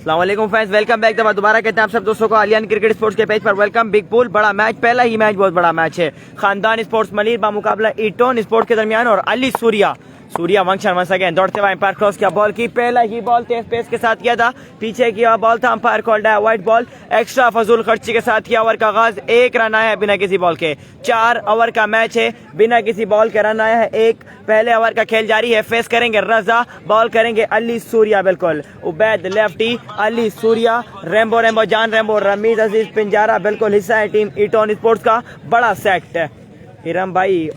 अस्सलाम वालेकुम fans, welcome back. दोबारा कहते हैं आप सब दोस्तों को आलियान क्रिकेट स्पोर्ट्स के पेज पर वेलकम। बिग पुल बड़ा मैच, पहला ही मैच बहुत बड़ा मैच है। खानदान स्पोर्ट्स मलिर बामुकाबला ईटोन स्पोर्ट्स के दरमियान और अली सूर्या वंशन वंस अगेन दौड़ते हुए अंपायर क्रॉस किया, बॉल की पहला ही बॉल तेज पेस के साथ किया था, पीछे की बॉल था, अंपायर कॉल्ड है वाइट बॉल। एक्स्ट्रा फजूल खर्ची के साथ किया ओवर का आगाज, एक रन आया है बिना किसी बॉल के। 4 ओवर का मैच है, बिना किसी बॉल के रन आया है एक। पहले ओवर का खेल जारी है, फेस करेंगे रजा, बॉल करेंगे अली सूर्या। बिल्कुल Ubaid lefty, Ali Surya, rainbow John rainbow, Ramiz Aziz Pinjara बिल्कुल हिस्सा है टीम ईटोन स्पोर्ट्स का। बड़ा सेट है हिरम भाई,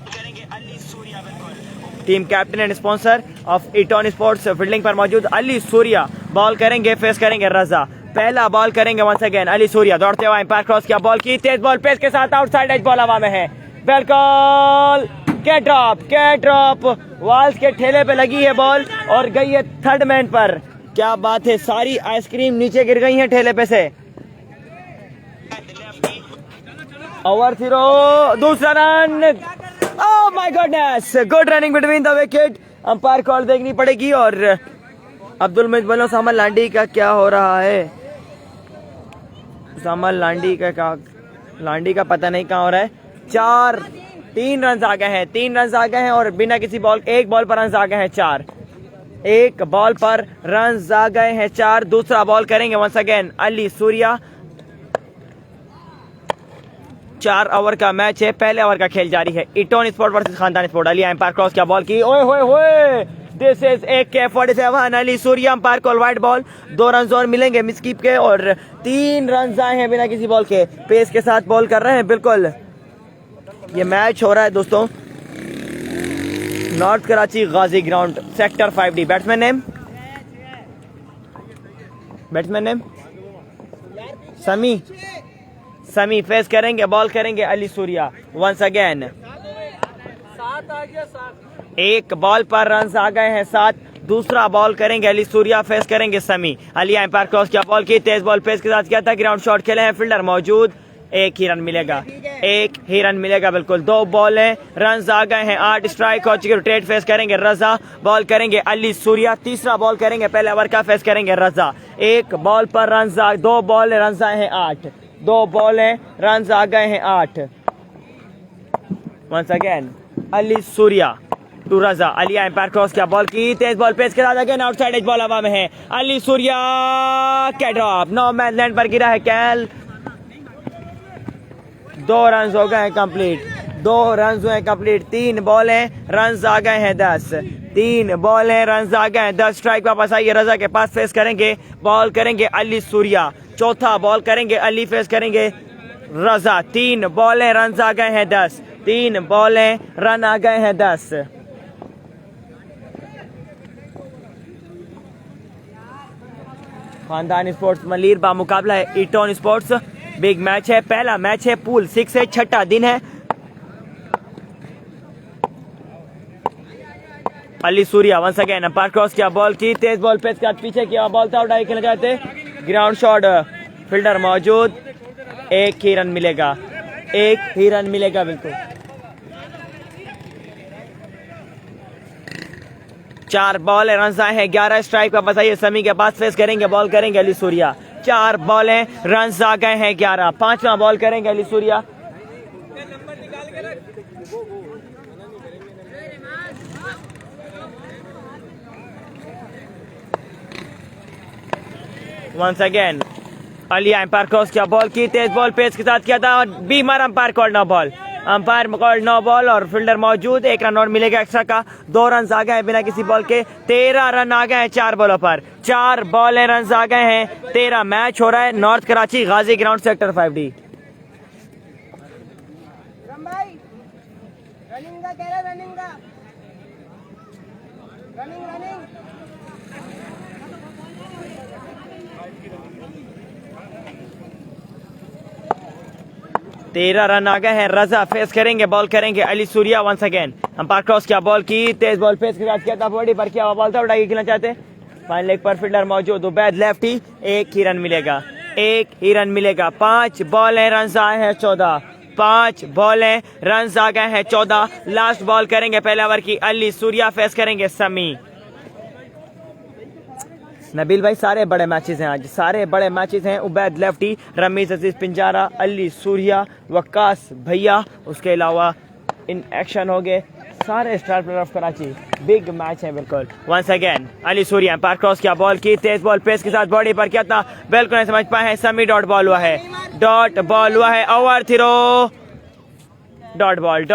team captain and sponsor of Eton sports fielding पर मौजूद अली सूर्या। बॉल करेंगे, फेस करेंगे रजा, पहला बॉल करेंगे वंस अगेन अली सूर्या। दौड़ते हुए अंपायर क्रॉस किया, बॉल की तेज बॉल पेस के साथ आउटसाइड एज बॉल हवा में है। बिल्कुल के ड्रॉप वाल्स के ठेले पे लगी है बॉल और गई है थर्ड मैन पर। क्या बात है, सारी आइसक्रीम नीचे गिर गई है ठेले पे से। ओवर 0, दूसरा run. Oh my goodness! Good running between the wicket. Umpire call देखनी पड़ेगी। और अब्दुल मुज्जब सामल लांडी का क्या हो रहा है? सामल लांडी का पता नहीं कहाँ हो रहा है। 3 रन आ गए हैं और बिना किसी बॉल, एक बॉल पर रन आ गए हैं 4। एक बॉल पर रन आ गए हैं 4। दूसरा बॉल करेंगे once again Ali Surya. 4 over का मैच है, पहले ओवर का खेल जारी है। Eton sport versus Khandan sport. Ali umpire cross किया, बॉल की ओए होए होए, this is AK-47 Ali Surya. Umpire call wide ball, 2 run और मिलेंगे मिसकीप के और 3 रन आए हैं बिना किसी बॉल के। पेस के साथ बॉल कर रहे हैं। बिल्कुल ये मैच हो रहा है दोस्तों north Karachi Ghazi ground sector 5D। Batsman name Sami face करेंगे, बॉल करेंगे Ali Surya once again. 1 ball पर रन आ गए हैं 7। दूसरा बॉल करेंगे अली सूर्या, फेस करेंगे समी। अली अंपायर क्रॉस किया, बॉल की तेज बॉल पेस के साथ किया था, ग्राउंड शॉट खेले हैं, फील्डर मौजूद, एक ही रन मिलेगा। बिल्कुल 2 बॉल है, रन आ गए हैं 8। स्ट्राइक हो चुकी है, रोटेट फेस करेंगे रजा, बॉल करेंगे अली सूर्या। तीसरा बॉल करेंगे पहले ओवर का, फेस करेंगे रजा। 1 बॉल पर रन 2 बॉल रन आए हैं 8। 2 बॉल हैं, रन आ गए हैं 8। Once again Ali Surya to Raza. Ali umpire cross किया, बॉल की तेज बॉल पेस के साथ अगेन आउटसाइड एज बॉल हवा में है। अली सूर्या के ड्रॉप, नो मैन लैंड पर गिरा है कैल। 2 रन हो गए हैं कंप्लीट। 2 रन हुए कंप्लीट। 3 बॉल हैं, रन आ गए हैं 10। 3 बॉल हैं, रन आ गए हैं 10। स्ट्राइक वापस आई है रजा के पास, फेस करेंगे, बॉल करेंगे अली सूर्या। चौथा बॉल करेंगे अली, फेस करेंगे रजा। 3 बॉल हैं, रन आ गए हैं 10। 3 बॉल हैं, रन आ गए हैं 10। खानदान स्पोर्ट्स मलिर बामुकाबला है ईटोन स्पोर्ट्स। बिग मैच है, पहला मैच है, पूल 6 से 6ठा दिन है। Ali Surya once again umpire cross किया, बॉल की तेज बॉल पेस के पीछे किया, बॉल था उड़ाई खेलना चाहते, ग्राउंड शॉट, फील्डर मौजूद, एक ही रन मिलेगा। बिल्कुल 4 बॉल रन आए हैं 11। स्ट्राइक वापस आई है समी के पास, फेस करेंगे, बॉल करेंगे अली सूर्या। 4 बॉल हैं, रन आ गए हैं 11। 5वां बॉल करेंगे Ali Surya. Once again Ali umpire cross किया, बॉल की तेज बॉल पेस के साथ किया था और बीमार अंपायर कॉल्ड नो बॉल और फील्डर मौजूद। 1 रन और मिलेगा एक्स्ट्रा का। 2 रन आ गए हैं बिना किसी बॉल के। 13 रन आ गए हैं 4 बॉलों पर। 4 बॉल हैं, रन आ गए हैं 13। मैच हो रहा है north Karachi Ghazi ground sector 5D। तेरह रन आ गए हैं। रजा फेस करेंगे, बॉल करेंगे Ali Surya once again. Umpire cross किया, बॉल की तेज बॉल फेस के साथ किया था, बॉडी पर किया बॉल था, उड़ाई खेलना चाहते, फाइन लेग पर फील्डर मौजूद, उबैद लेफ्टी। एक ही रन मिलेगा। 5 बॉल हैं, रन आए हैं 14। 5 बॉल हैं, रन आ गए हैं 14। लास्ट बॉल करेंगे पहले ओवर की अली सूर्या, फेस करेंगे समी। नबील भाई सारे बड़े मैचेस हैं, आज सारे बड़े मैचेस हैं। उबैद लेफ्टी, रमीज अजीज पिंजारा, अली सूर्या, वक्कास भैया, उसके अलावा इन एक्शन हो गए सारे star player of Karachi. Big match है बिल्कुल। वंस अगेन अली सूर्या पार क्रॉस किया, बॉल की तेज बॉल पेस के साथ बॉडी पर किया था, बिल्कुल नहीं समझ पाए हैं। समी डॉट बॉल हुआ है, डॉट बॉल हुआ है, over throw, dot ball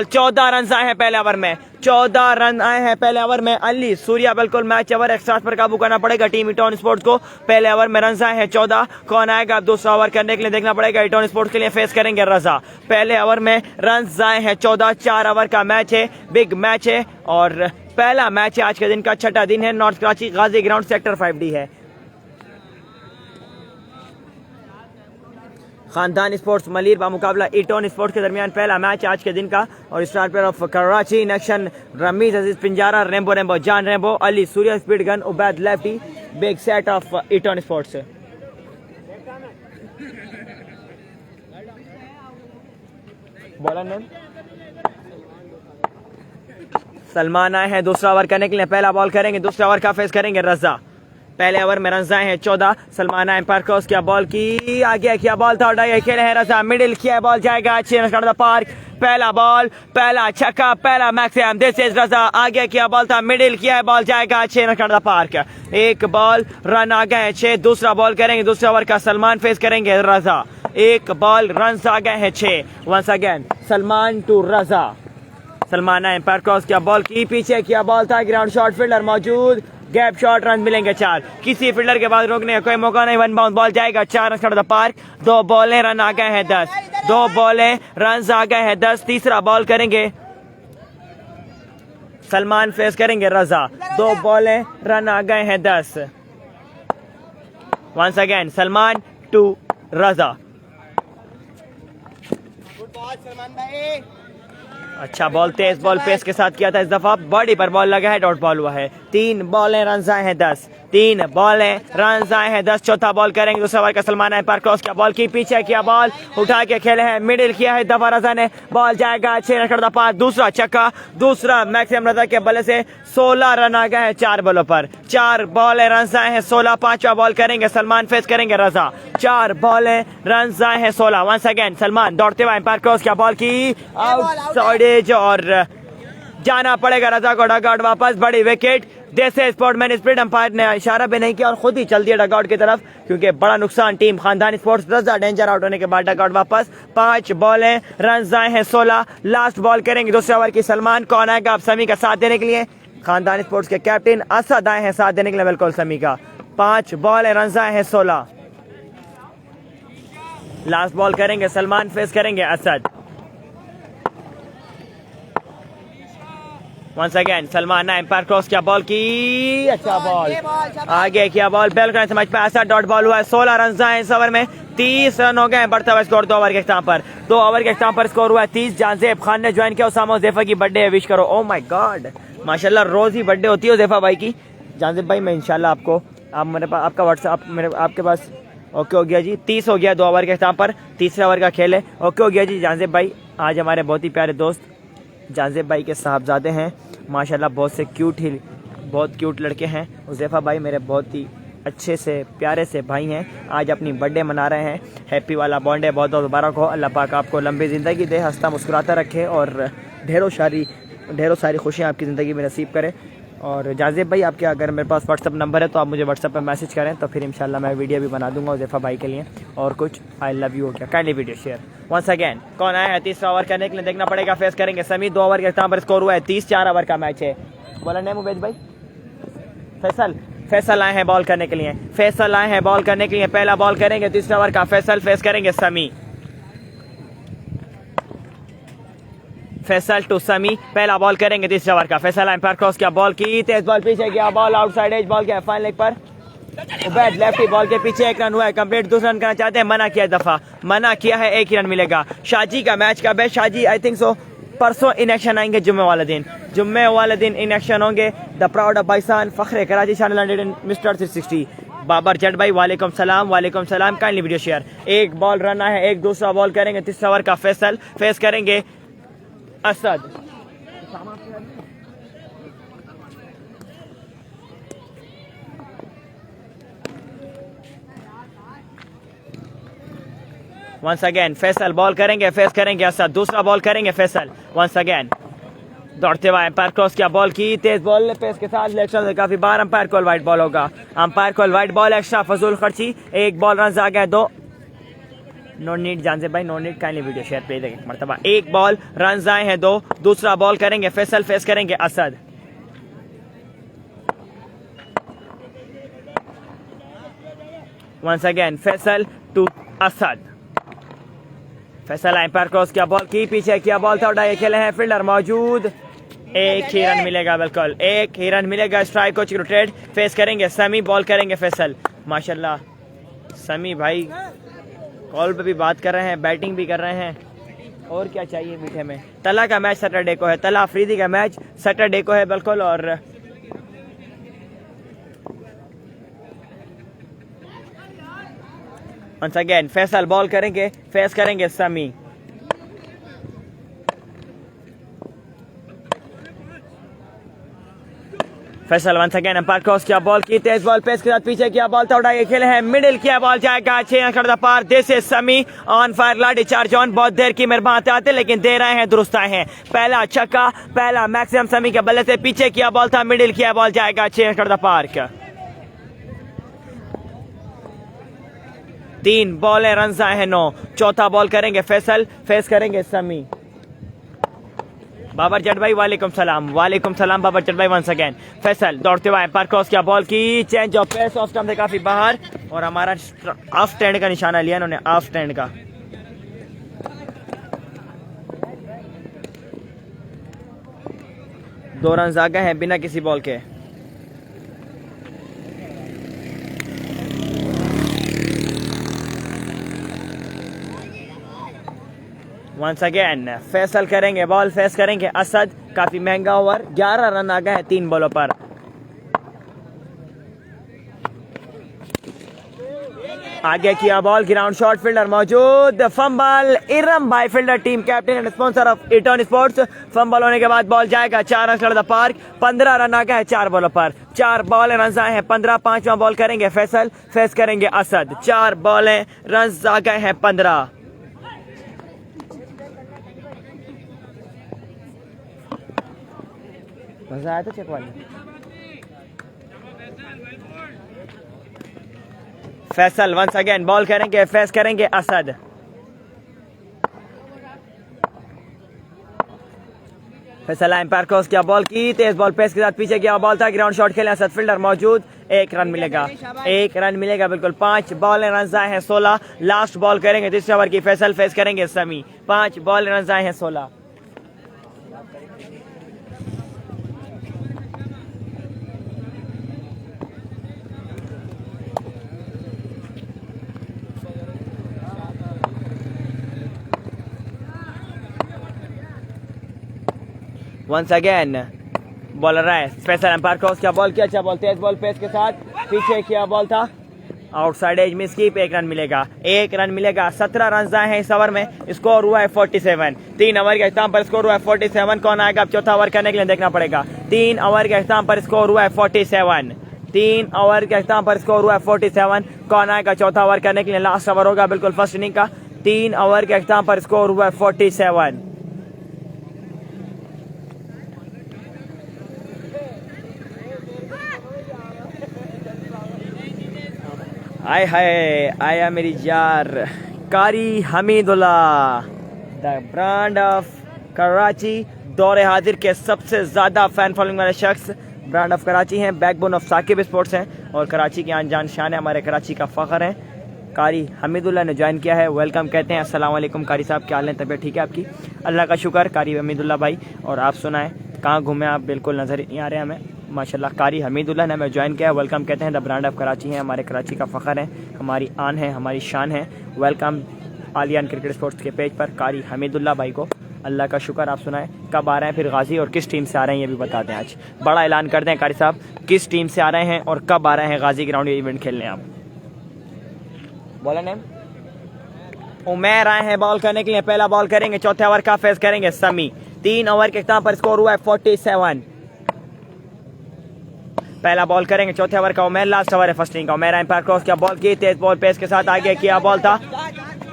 14 run आए हैं पहले ओवर में, 14 रन आए हैं पहले ओवर में। अली सूर्या बिल्कुल मैच ओवर एक्स्ट्रा पर काबू करना पड़ेगा टीम ईटॉन स्पोर्ट्स को। पहले ओवर में रन आए हैं 14, कौन आएगा अब दूसरा ओवर करने के लिए देखना पड़ेगा। ईटॉन स्पोर्ट्स के लिए फेस करेंगे रजा। पहले ओवर में रन आए हैं 14, 4 ओवर का मैच है, बिग मैच है और पहला मैच है आज के दिन का, छठा दिन है। North Karachi Ghazi ground sector 5D है। खानदान स्पोर्ट्स मलिर बामुकाबला ईटॉन स्पोर्ट्स के दरमियान पहला मैच आज के दिन का। और star player of Karachi in action Ramiz Aziz Pinjara, Rambo John Rambo, Ali Surya speed gun, Ubaid lefty. Big set of Eton sports. Bowler name Salman आए हैं दूसरा ओवर करने के लिए। पहला बॉल करेंगे, दूसरा ओवर का फेस करेंगे रजा। पहले ओवर में रन आए हैं 14, सलमान आए पर क्रॉस किया, बॉल की आगे किया, बॉल था उठाया, खेले है रजा, मिडिल किया, बॉल जाएगा अच्छे रन पार्क। पहला बॉल, पहला छक्का, पहला मैक्सिमम, दिस इज रजा। आगे किया, बॉल था, मिडिल किया है, बॉल जाएगा अच्छे रन पार्क। एक बॉल, रन आ गए हैं 6। दूसरा बॉल करेंगे, दूसरे ओवर का सलमान फेस करेंगे रजा। एक बॉल, रन आ गए हैं 6। वंस अगेन सलमान टू रजा। सलमान आए पर क्रॉस किया, बॉल की पीछे किया, बॉल था ग्राउंड शॉट, फील्डर मौजूद, गैप शॉट, रन मिलेंगे 4। किसी फील्डर के बाद रोकने का कोई मौका नहीं, वन बाउंड, बॉल जाएगा 4 रन पार्क। 2 बॉलें, रन आ गए हैं 10। 2 बॉलें, रन आ गए हैं 10। तीसरा बॉल करेंगे, सलमान फेस करेंगे रजा। 2 बॉलें, रन आ गए हैं 10। वंस अगेन सलमान टू रजा। अच्छा बॉल, तेज बॉल पेस के साथ किया था, इस दफा बॉडी पर बॉल लगा है, डॉट बॉल हुआ है। 3 बॉलें, रन आए हैं 10। 3 बॉलें, रन आए हैं 10। चौथा बॉल करेंगे, दूसरा ओवर का सलमान आए पर क्रॉस किया, बॉल की पीछे किया, बॉल उठा के खेले हैं, मिडिल किया है दफा रजा ने, बॉल जाएगा 6 रन करता पार। दूसरा छक्का, दूसरा मैक्सिमम रजा के बल्ले से 16 रन आ गए हैं 4 बॉलों पर। 4 बॉलें, रन आए हैं 16। पांचवा बॉल करेंगे, सलमान फेस करेंगे रजा। 4 बॉलें, रन आए हैं 16। वंस अगेन सलमान दौड़ते हुए पर क्रॉस किया, बॉल की आउटसाइड एज और जाना पड़ेगा रजा को डगआउट वापस। बड़ी विकेट, जैसे स्पोर्ट्समैन स्पिरिट, अंपायर ने इशारा भी नहीं किया और खुद ही चल दिया डगआउट की तरफ, क्योंकि बड़ा नुकसान टीम खानदान स्पोर्ट्स। रजा डेंजर आउट होने के बाद डगआउट वापस। 5 बॉलें, रन आए हैं 16। लास्ट बॉल करेंगे दूसरे ओवर की, सलमान कौन आएगा अब समी का साथ देने के लिए। खानदान स्पोर्ट्स के कैप्टन असद आए हैं साथ देने के लिए, बिल्कुल समी का। 5 बॉलें, रन आए हैं 16। लास्ट बॉल करेंगे, सलमान फेस करेंगे असद। वंस अगेन सलमान ने एम्पायर क्रॉस किया, बॉल की अच्छा बॉल, आगे किया बॉल, बिल्कुल समझ पाया, ऐसा डॉट बॉल हुआ है। 16 रन आए इस ओवर में, 30 रन हो गए, बढ़ता हुआ स्कोर 2 ओवर के इख्तिताम पर। 2 ओवर के इख्तिताम पर स्कोर हुआ है 30। जानजेब खान ने ज्वाइन किया, उसामा उज़ैफा की बर्थडे है, विश करो। ओह माय गॉड, माशाल्लाह रोज ही बर्थडे होती है उज़ैफा भाई की। जानजेब भाई मैं इंशाल्लाह आपको, आप मेरे पास आपका व्हाट्सएप मेरे आपके पास ओके हो गया जी। 30 हो गया 2 ओवर के इख्तिताम पर, तीसरे ओवर का खेल है, ओके हो गया जी। जानजेब भाई आज हमारे बहुत ही प्यारे दोस्त जानजेब भाई के साहबजादे हैं, माशाल्लाह बहुत से बहुत क्यूट लड़के हैं। उज़ैफा भाई मेरे बहुत ही अच्छे से प्यारे से भाई हैं, आज अपनी बर्थडे मना रहे हैं। हैप्पी वाला बर्थडे बहुत बहुत मुबारक हो, अल्लाह पाक आपको लंबी ज़िंदगी दे, हंसता मुस्कुराता रखे और ढेरों सारी खुशियाँ आपकी ज़िंदगी में नसीब करे। और जानजेब भाई आपके अगर मेरे पास व्हाट्सअप नंबर है तो आप मुझे व्हाट्सअप पर मैसेज करें, तो फिर इंशाल्लाह मैं वीडियो भी बना दूंगा उज़ैफा भाई के लिए। और कुछ आई लव यू हो गया, kindly video share. Once again कौन आया है तीसरा ओवर करने के लिए, देखना पड़ेगा, फेस करेंगे समी। 2 ओवर के इख्तिताम पर स्कोर हुआ है 30, 4 ओवर का मैच है। बोला नेम उबैद भाई, फैसल आए हैं बॉल करने के लिए, फैसल आए हैं बॉल करने के लिए। पहला बॉल करेंगे तीसरा ओवर का, फैसल फेस करेंगे समी। फैसल टू समी, पहला बॉल करेंगे तीसरा ओवर का। फैसल एम्पायर क्रॉस किया, बॉल की तेज बॉल पीछे गया, बॉल आउटसाइड एज, बॉल गया फाइन लेग पर। उबैद लेफ्टी, बॉल के पीछे 1 रन हुआ है कंप्लीट। दूसरा रन करना चाहते हैं, मना किया, दफा मना किया है, 1 ही रन मिलेगा। शाजी का मैच कब है? शाजी आई थिंक सो परसों इन एक्शन आएंगे, जुम्मे वाले दिन इन एक्शन होंगे। द प्राउड ऑफ बाइसान, फख्रे कराची, शान लंडन, मिस्टर 360। बाबर जट भाई वालेकुम सलाम, kindly video share. 1 ball run है, 1 दूसरा बॉल करेंगे तीसरा ओवर का। फैसल फेस करेंगे Asad. Once again Faisal ball करेंगे, फेस करेंगे असद, दूसरा बॉल करेंगे फैसल वंस अगेन दौड़ते हुए एम्पायर क्रॉस किया, बॉल की तेज बॉल पेस के साथ सिलेक्शन से काफी बार अंपायर कॉल वाइट बॉल होगा, umpire call white ball extra फजूल खर्ची, एक बॉल रन आ गए 2, नो नीड जानसे भाई, no need kindly video share please एक मरतबा, एक बॉल रन आए हैं 2, दूसरा बॉल करेंगे फैसल, फेस करेंगे Asad, once again Faisal to Asad, Faisal umpire cross किया, बॉल की पीछे किया, बॉल था उठाए खेले हैं, फील्डर मौजूद, एक ही रन मिलेगा, बिल्कुल एक ही रन मिलेगा, स्ट्राइक को रोटेट, फेस करेंगे समी, बॉल करेंगे फैसल, माशाल्लाह समी भाई कॉल पे भी बात कर रहे हैं, बैटिंग भी कर रहे हैं, और क्या चाहिए मीठे में। तला का मैच सैटरडे को है, तला अफरीदी का मैच सैटरडे को है बिल्कुल, और वंस अगेन फैसल बॉल करेंगे, फेस करेंगे Sami, Faisal once again umpire cross किया, बॉल की तेज बॉल पेस के साथ पीछे किया, बॉल था उठाए खेले हैं, मिडिल किया, बॉल जाएगा 6 अंक द पार, दिस इज समी ऑन फायर, लाठी चार्ज ऑन, बहुत देर की मेरे बात आते लेकिन दे रहे हैं, दुरुस्त आए हैं, पहला छक्का, पहला मैक्सिमम समी के बल्ले से पीछे किया, बॉल था मिडिल किया, बॉल जाएगा 6 अंक द पार्क, 3 बॉलें रन आए हैं 9, चौथा बॉल करेंगे फैसल, फेस करेंगे समी, बाबर जट भाई वालेकुम सलाम बाबर जट भाई वंस अगेन फैसल दौड़ते हुए एम्पायर क्रॉस किया, बॉल की change of pace off stump से काफी बाहर, और हमारा ऑफ स्टैंड का निशाना लिया इन्होंने, ऑफ स्टैंड का, दो रन आ गए हैं बिना किसी बॉल के, वंस अगेन फैसल करेंगे बॉल, फेस करेंगे असद, काफी महंगा ओवर, 11 रन आ गए हैं 3 बॉलों पर, आगे किया बॉल, ग्राउंड शॉट, फील्डर मौजूद, फंबल, इरम भाई fielder team captain and sponsor of Eton sports, fumble होने के बाद बॉल जाएगा 4 रन द पार्क, 15 रन आ गए हैं 4 बॉलों पर, 4 बॉल रन आए हैं 15, 5वां बॉल करेंगे फैसल, फेस करेंगे असद, 4 बॉलें रन आ गए हैं 15, मजा आया था चेक वाले, फैसल वंस अगेन बॉल करेंगे, फेस करेंगे असद, फैसल एम्पायर क्रॉस किया, बॉल की तेज बॉल पेस के साथ पीछे किया, बॉल था ग्राउंड शॉट खेले असद, फील्डर मौजूद, 1 रन मिलेगा, 1 रन मिलेगा बिल्कुल, 5 बॉल रन आए हैं 16, लास्ट बॉल करेंगे तीसरे ओवर की फैसल, फेस करेंगे समी, 5 बॉल रन आए हैं 16, वंस अगेन बॉलर है फैसल एम्पायर क्रॉस किया, बॉल किया, अच्छा बॉल तेज बॉल पेस के साथ पीछे किया, बॉल था आउटसाइड एज मिस की, 1 रन मिलेगा, 1 रन मिलेगा, 17 रन आए हैं इस ओवर में, स्कोर हुआ है 47, 3 ओवर के अख्ताम पर स्कोर हुआ है 47, कौन आएगा अब चौथा ओवर करने के लिए देखना पड़ेगा, 3 ओवर के अख्ताम पर स्कोर हुआ है 47, 3 ओवर के अख्ताम पर स्कोर हुआ है 47, कौन आएगा चौथा ओवर करने के लिए, लास्ट ओवर होगा बिल्कुल फर्स्ट इनिंग का, 3 ओवर के अख्ताम पर स्कोर हुआ है 47, आय हाय आया मेरी यार, कारी Hamidullah the brand of Karachi, दौरे हाजिर के सबसे ज्यादा फैन फॉलोइंग वाले शख्स ब्रांड ऑफ कराची हैं, बैकबोन ऑफ साकिब स्पोर्ट्स हैं, और कराची की आन जान शान है, हमारे कराची का फख्र है, कारी हमीदुल्ला ने ज्वाइन किया है, वेलकम कहते हैं, अस्सलाम वालेकुम कारी साहब, क्या हाल है, तबीयत ठीक है आपकी, अल्लाह का शुक्र, कारी हमीदुल्ला भाई, और आप सुनाएं कहाँ घूमे आप, बिल्कुल नजर नहीं आ रहे हमें, माशाल्लाह कारी हमीदुल्ला ने हमें ज्वाइन किया है, वेलकम कहते हैं, द ब्रांड ऑफ कराची है, हमारे कराची का फ़ख्र है, हमारी आन है, हमारी शान है, वेलकम आलियान क्रिकेट स्पोर्ट्स के पेज पर कारी हमीदुल्ला भाई को, अल्लाह का शुक्र, आप सुनाएं कब आ रहे हैं फिर गाजी, और किस टीम से आ रहे हैं ये भी बता दें, आज बड़ा ऐलान कर दें कारी साहब, किस टीम से आ रहे हैं और कब आ रहे हैं गाजी ग्राउंड ये इवेंट खेलने, आप बोला नेम। उमेर आए हैं बॉल करने के लिए, पहला बॉल करेंगे, चौथे ओवर का फेस करेंगे समी, 3 ओवर के इख्तिताम पर स्कोर हुआ है 47, पहला बॉल करेंगे चौथे ओवर का, उमेर लास्ट ओवर है फर्स्ट इनिंग का, उमेर एम्पायर क्रॉस किया, बॉल की तेज बॉल पेस के साथ आगे किया, बॉल था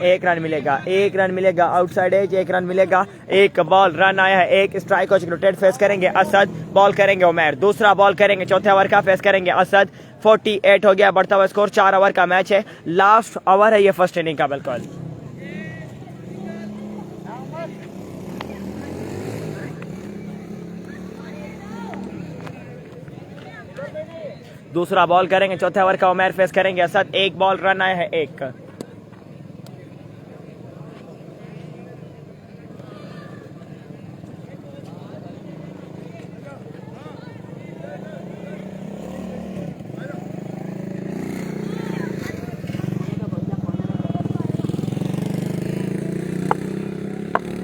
एक रन मिलेगा, एक रन मिलेगा, आउटसाइड एज एक रन मिलेगा, एक बॉल रन आया है, एक स्ट्राइक को रोटेट फेस करेंगे असद, बॉल करेंगे उमर, दूसरा बॉल करेंगे चौथे ओवर का, फेस करेंगे असद। 48 हो गया, बढ़ता हुआ स्कोर, 4 ओवर का मैच है, लास्ट ओवर है ये फर्स्ट इनिंग का। बिल्कुल दूसरा बॉल करेंगे चौथे ओवर का, उमर फेस करेंगे असद, एक बॉल रन आया है एक।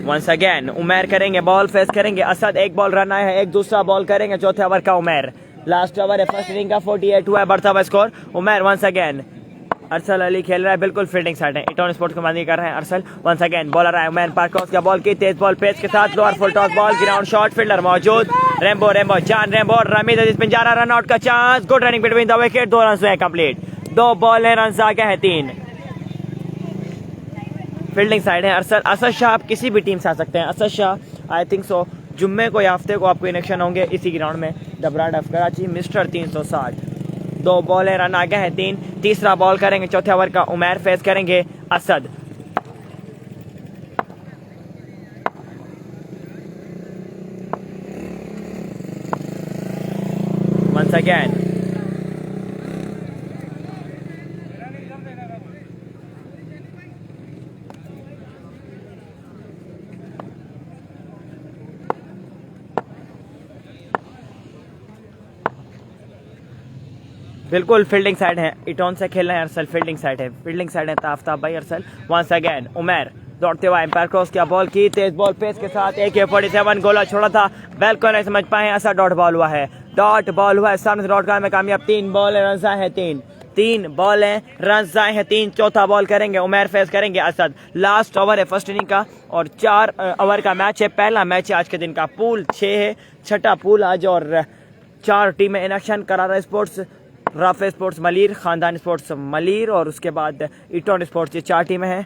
वंस अगेन उमर करेंगे बॉल, फेस करेंगे असद, एक बॉल रन आया है एक, दूसरा बॉल करेंगे चौथे ओवर का उमर, लास्ट ओवर है फर्स्ट इनिंग का, 48 हुआ है, बढ़ता हुआ score. Umar once again, Arsal Ali खेल रहा है, बिल्कुल फील्डिंग साइड है, इटॉन स्पोर्ट्स को मानी कर रहे हैं अरसल। वंस अगेन बॉलर है उमर, पार क्रॉस का बॉल की, तेज बॉल पेस के साथ, lower full toss ball, ground shot, fielder मौजूद, rainbow rainbow John rainbow, Ramiz Aziz Pinjara, run out का chance, good running between the wicket, 2 run है कंप्लीट, 2 बॉल है, रन आ गए हैं 3। फील्डिंग साइड है अरसल, असद शाह आप किसी भी टीम से आ सकते हैं, Asad Shah I think so जुम्मे को या हफ्ते को आपको इलेक्शन होंगे इसी ग्राउंड में, the brand of Karachi, mister 360। 2 ball है, रन आ गए हैं 3, तीसरा बॉल करेंगे चौथे ओवर का उमर, फेस करेंगे असद। वंस अगेन बिल्कुल फील्डिंग साइड है, इटॉन से खेल रहे हैं अरसल, फील्डिंग साइड है, फील्डिंग साइड है ताफ्ताब भाई अरसल। वंस अगेन उमर दौड़ते हुए एम्पायर क्रॉस किया, बॉल की, तेज बॉल पेस के साथ, AK 47 गोला छोड़ा था, बैल को नहीं समझ पाए, ऐसा डॉट बॉल हुआ है, डॉट बॉल हुआ है, सामने से डॉट का में कामयाब, 3 बॉल है, रन आए हैं 3, 3 बॉल है, रन आए हैं 3, चौथा बॉल करेंगे उमर, फेस करेंगे असद, लास्ट ओवर है फर्स्ट इनिंग का और 4 ओवर का मैच है, पहला मैच है आज के दिन का, पूल 6 है, छठा पूल आज, और 4 टीमें इन एक्शन, करारा स्पोर्ट्स, राफे स्पोर्ट्स मलीर, खानदान स्पोर्ट्स मलीर और उसके बाद इटॉन स्पोर्ट्स, ये 4 टीमें हैं।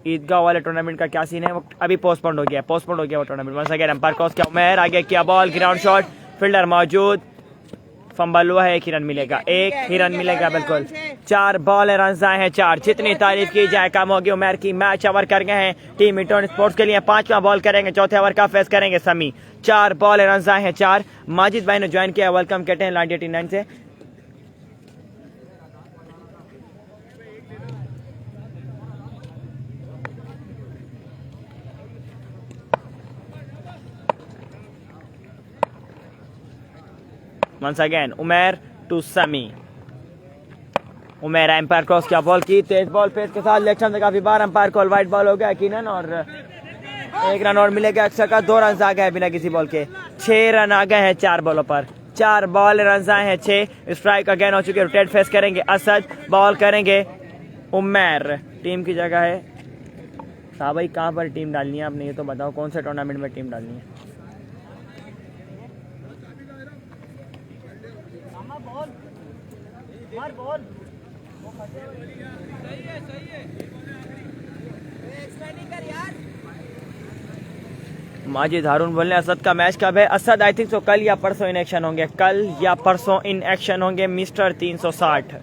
ईदगाह वाले टूर्नामेंट का क्या सीन है, वो अभी पोस्टपोन्ड हो गया, पोस्टपोन्ड हो गया वो tournament. Once again umpire cross किया उमर, आगे किया बॉल, ग्राउंड शॉट, फील्डर मौजूद, फंबल हुआ है, 1 ही रन मिलेगा, 1 ही रन मिलेगा, बिल्कुल 4 बॉल है, रन आए हैं 4, जितनी तारीफ की जाए कम होगी उमर की। मैच ओवर कर गए हैं टीम इटॉन स्पोर्ट्स के लिए, 5वां बॉल करेंगे चौथे ओवर का, फेस करेंगे समी, 4 बॉल है, रन आए हैं 4। माजिद भाई ने ज्वाइन किया, वेलकम कहते हैं 1989 से। Once again, उमर टू समी, उमर एम्पायर क्रॉस किया, बॉल की, तेज बॉल पेस के साथ, लेफ्ट हैंड से काफी बार, एम्पायर कॉल, वाइट बॉल हो गया यकीनन, और 1 रन और मिलेगा एक्स्ट्रा का, 2 रन आ गए बिना किसी बॉल के, 6 रन आ गए हैं 4 बॉलों पर, 4 बॉल रन आए हैं 6, स्ट्राइक अगेन हो चुके, रोटेट फेस करेंगे असद, बॉल करेंगे उमर, टीम की जगह है साहब भाई, कहाँ पर टीम डालनी है आपने ये तो बताओ, कौन से टूर्नामेंट में टीम डालनी है? माजिद हारून बोलने असद का मैच कब है? असद आई थिंक सो कल या परसों इन एक्शन होंगे, कल या परसों इन एक्शन होंगे, मिस्टर 360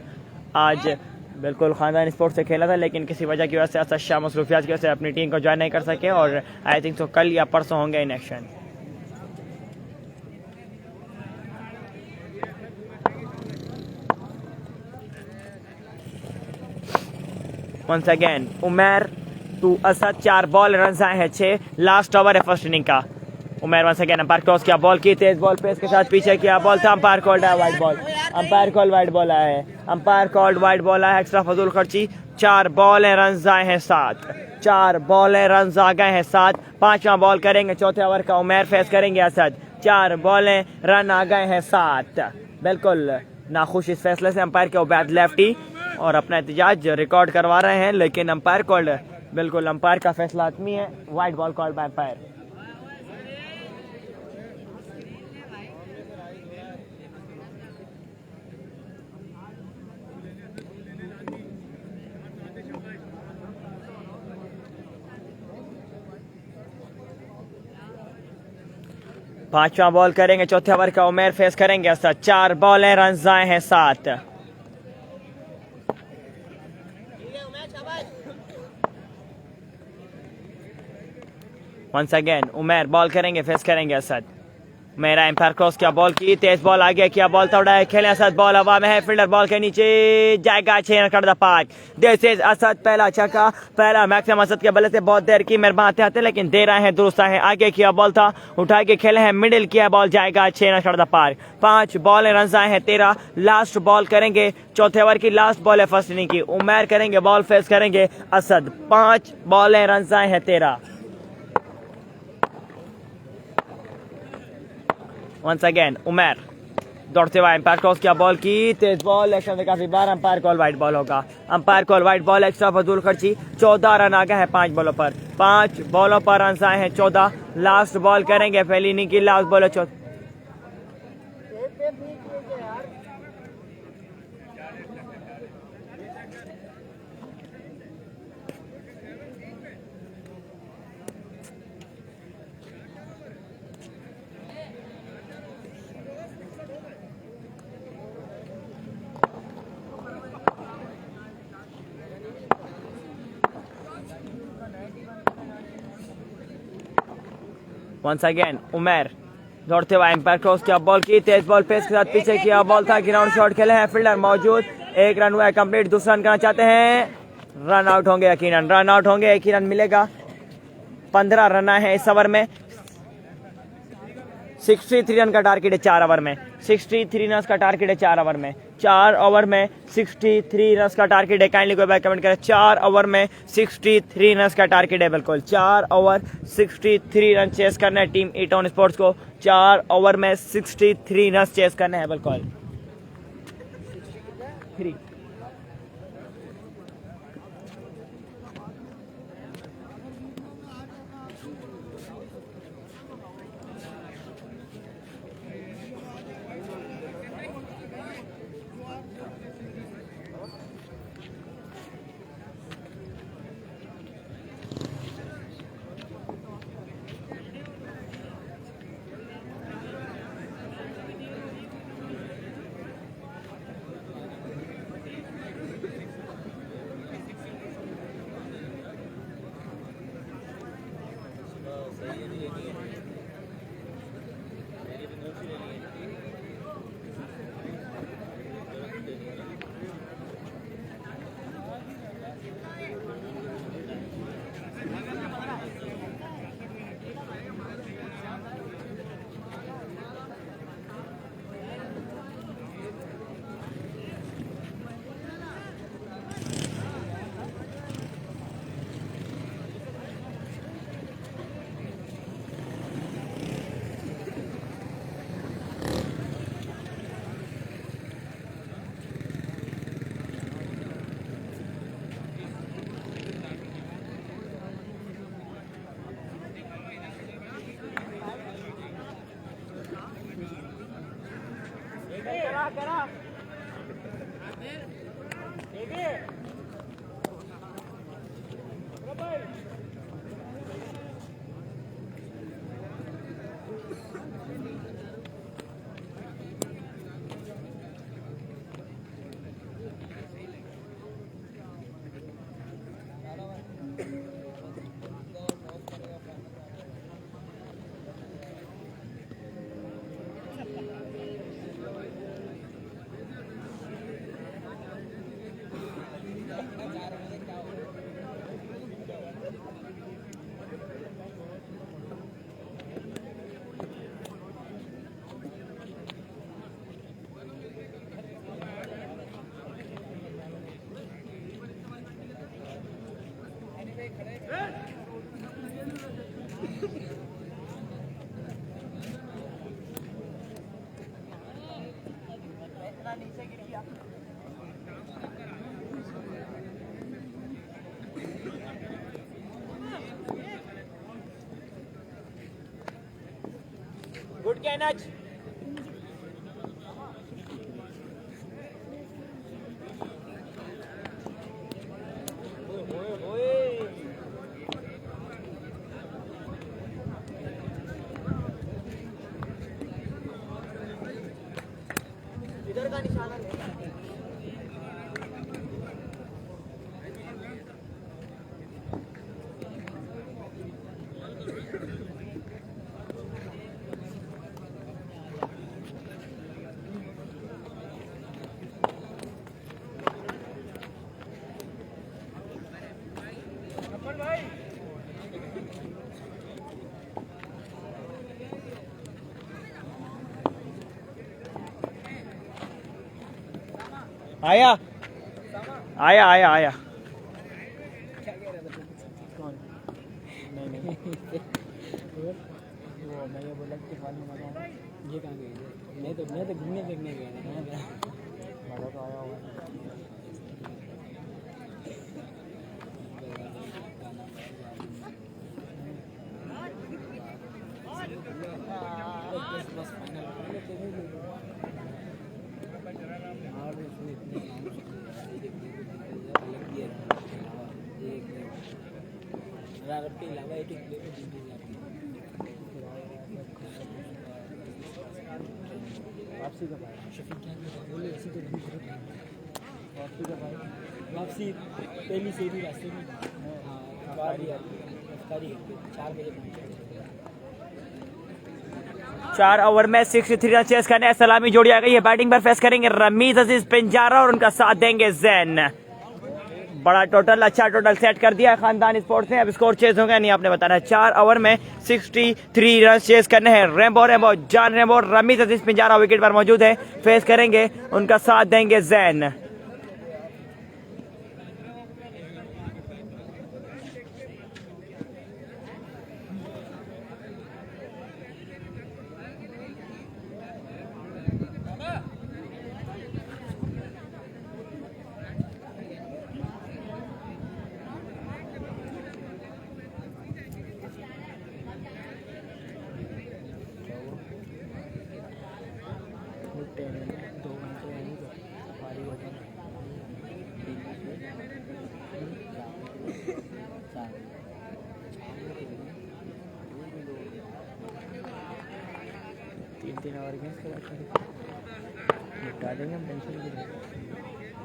आज बिल्कुल खानदान स्पोर्ट्स से खेला था, लेकिन किसी वजह की वजह से असद शाह मसरूफियात की वजह से अपनी टीम को ज्वाइन नहीं कर सके, और आई थिंक सो कल या परसों होंगे in action. Once again, Umar to Asad, 4 ball run आए हैं 6, लास्ट ओवर है फर्स्ट इनिंग का। Umar once again umpire cross किया, बॉल की, तेज बॉल पेस के साथ, पीछे किया, बॉल था, अंपायर कॉल्ड है white ball, umpire call white ball आया है, अंपायर कॉल्ड वाइट बॉल आया है, एक्स्ट्रा फजूल खर्ची। 4 बॉल है, रन आए हैं 7, 4 बॉल है, रन आ गए हैं 7, 5वां बॉल करेंगे चौथे ओवर का, उमर फेस करेंगे असद, 4 बॉल है, रन आ गए हैं 7। बिल्कुल नाखुश इस फैसले से अंपायर के उबैद लेफ्टी, और अपना एहतजाज रिकॉर्ड करवा रहे हैं, लेकिन अंपायर कॉल्ड, बिल्कुल अंपायर का फैसला आदमी है, white ball called by umpire. पांचवा बॉल करेंगे चौथे ओवर का। उमेर फेस करेंगे असद। 4 बॉल है, रन आए हैं 7। वंस अगेन उमेर बॉल करेंगे, फेस करेंगे असद। मेरा एम्पायर क्रॉस किया, बॉल की तेज बॉल आ गया, किया बॉल तोड़ा है, खेले असद। बॉल हवा में है, फील्डर बॉल के नीचे जाएगा, 6 रन कर द 5। दिस इज असद, पहला छक्का, पहला मैक्सिमम असद के बल्ले से बहुत देर की मेरे आते आते, लेकिन दे रहे हैं दुरुस्त है। आगे किया बॉल था, उठा के खेले हैं, मिडिल किया बॉल जाएगा, 6 रन कर द 5 बॉल रन आए हैं 13। लास्ट बॉल करेंगे चौथे ओवर की, लास्ट बॉल है फर्स्ट इनिंग की। उमेर करेंगे बॉल, फेस करेंगे असद। 5 बॉल रन आए हैं 13। वंस अगेन उमेर दौड़ते हुए एम्पायर क्रॉस किया, बॉल की तेज बॉल, एक्शन काफी बार अंपायर कॉल वाइट बॉल होगा। Umpire call white ball, extra फजूल खर्ची। 14 रन आ गए हैं 5 बॉलों पर। 5 बॉलों पर रन आए हैं 14। लास्ट बॉल करेंगे पहली इनिंग की, लास्ट बॉल है 14। वंस अगेन उमेर दौड़ते हुए एम्पायर क्रॉस किया, बॉल की तेज बॉल, पेस के साथ पीछे किया, बॉल था, ग्राउंड शॉट खेले हैं, फील्डर मौजूद। 1 रन हुआ है कंप्लीट। दूसरा रन करना चाहते हैं, रन आउट होंगे यकीनन, रन आउट होंगे, एक ही रन मिलेगा। 15 रन आए हैं इस ओवर में। 63 रन का टारगेट है 4 ओवर में। 63 रन का टारगेट है 4 ओवर में। 4 ओवर में 63 रन का टारगेट है। काइंडली कोई बात कमेंट करें। 4 ओवर में 63 रन का टारगेट है, बिल्कुल 4 ओवर 63 रन चेस करना है टीम ईटन स्पोर्ट्स को। 4 ओवर में 63 रन चेस करना है, बिल्कुल 3। Good catch. आया आया आया आया। वो मैं ये बोला कि फाल में मजा आया, ये कहाँ गए थे? मैं तो घूमने फिरने गया था, कहाँ गया? मजा तो आया होगा। बस फाइनल के अलावा एक प्ले को जीत जाती है। वापसी का भाई शफीक क्या बोले ऐसी तो नहीं जरूरत है। वापसी का भाई वापसी पहली सीधी रास्ते में रफ्तारी रफ्तारी 4 बजे पहुँचे। 4 ओवर में 63 रन चेस करने सलामी जोड़ी आ गई है। बैटिंग पर फेस करेंगे रमीज अजीज पिंजारा और उनका साथ देंगे जैन। बड़ा टोटल, अच्छा टोटल सेट कर दिया है खानदान स्पोर्ट्स ने। अब स्कोर चेज होगा नहीं आपने बताना है। 4 ओवर में 63 रन चेस करने हैं। Rainbow rainbow John rainbow Ramiz Aziz Pinjara wicket पर मौजूद है, फेस करेंगे, उनका साथ देंगे जैन।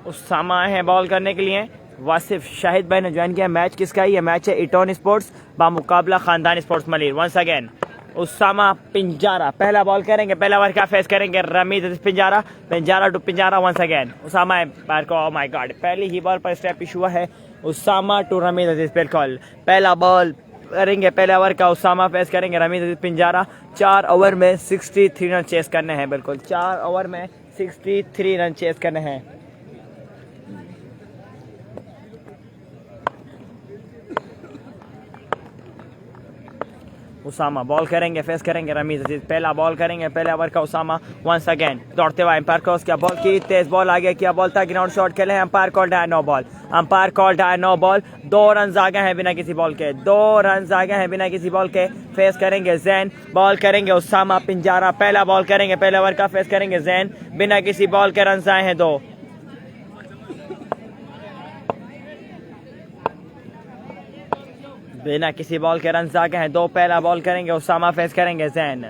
उसामा है बॉल करने के लिए। वासिफ शाहिद भाई ने ज्वाइन किया। मैच किसका है? ये मैच है इटोन स्पोर्ट्स बामुकाबला खानदान sports Malir. Once again Usama Pinjara पहला बॉल करेंगे, पहला ओवर का फेस करेंगे Ramiz Pinjara. Pinjara to Pinjara once again Usama है पैर को। ओह माय गॉड, पहली ही बॉल पर स्टेप इशू हुआ है। उसामा टू रमीज अजीज बिल्कुल पहला बॉल करेंगे, पहले ओवर का उसामा फेस करेंगे रमीज अजीज पिंजारा। 4 ओवर में 63 रन चेस करने हैं। बिल्कुल 4 ओवर में 63 रन चेस करने हैं। उसामा बॉल करेंगे, फेस करेंगे रमीज अजीज। पहला बॉल करेंगे, पहले ओवर का उसामा वंस अगेन दौड़ते हुए एम्पायर क्रॉस किया, बॉल की तेज बॉल आगे किया, बॉल था ग्राउंड शॉट खेले। एम्पायर कॉल्ड है नो बॉल। एम्पायर कॉल्ड है नो बॉल। 2 रन आगे हैं बिना किसी बॉल के। 2 रन आगे हैं बिना किसी बॉल के। फेस करेंगे जैन, बॉल करेंगे उसामा पिंजारा। पहला बॉल करेंगे, पहले ओवर का फेस करेंगे जैन। बिना किसी बॉल के रन आए हैं 2। बिना किसी बॉल के रन आगे हैं 2। पहला बॉल करेंगे उसामा, फेस करेंगे Zain.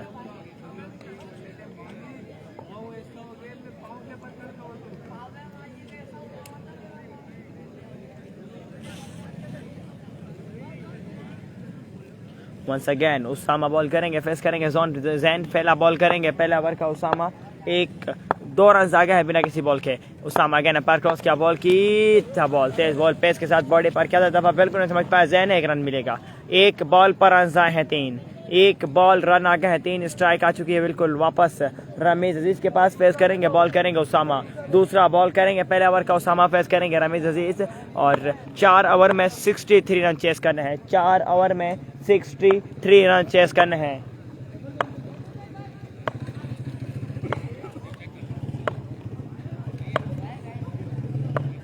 Once again Usama ball करेंगे, फेस करेंगे जैन। पहला बॉल करेंगे, पहला ओवर का उसामा 1-2 रन आगे है बिना किसी बॉल के। उसामा अगेन अपार क्रॉस किया, बॉल की बॉल तेज बॉल पेस के साथ बॉडी पर क्या दफा बिल्कुल नहीं समझ पाया जैन। 1 रन मिलेगा। 1 बॉल पर रन आए हैं 3। 1 बॉल रन आगे है 3। स्ट्राइक आ चुकी है बिल्कुल वापस रमीज अजीज के पास। फेस करेंगे, बॉल करेंगे उसामा। दूसरा बॉल करेंगे, पहले ओवर का उसामा फेस करेंगे रमीज अजीज। और 4 ओवर में 63 रन चेस करने हैं। 4 ओवर में 63 रन चेस करने हैं।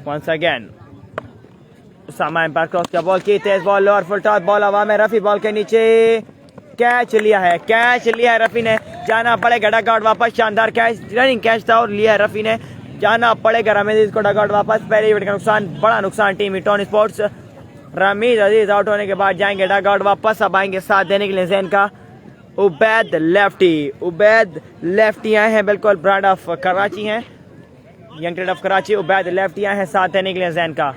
Once again Usama umpire cross किया, बॉल की तेज बॉल और फुल टॉस बॉल हवा में। रफी बॉल के नीचे कैच लिया है, कैच लिया है रफी ने। जाना पड़ेगा डगआउट वापस। शानदार कैच, रनिंग कैच था और लिया है रफी ने। जाना पड़ेगा रमीज अजीज को डगआउट वापस। पहले विकेट का नुकसान, बड़ा नुकसान टीम इटोन स्पोर्ट्स। रमीज अजीज आउट होने के बाद जाएंगे डगआउट वापस। अब आएंगे साथ देने के लिए जैन का उबैद लेफ्टी। उबैद लेफ्टी आए हैं बिल्कुल, ब्रांड ऑफ कराची हैं, young trade off Karachi. Ubaid lefty आए हैं साथ देने के लिए जैन का।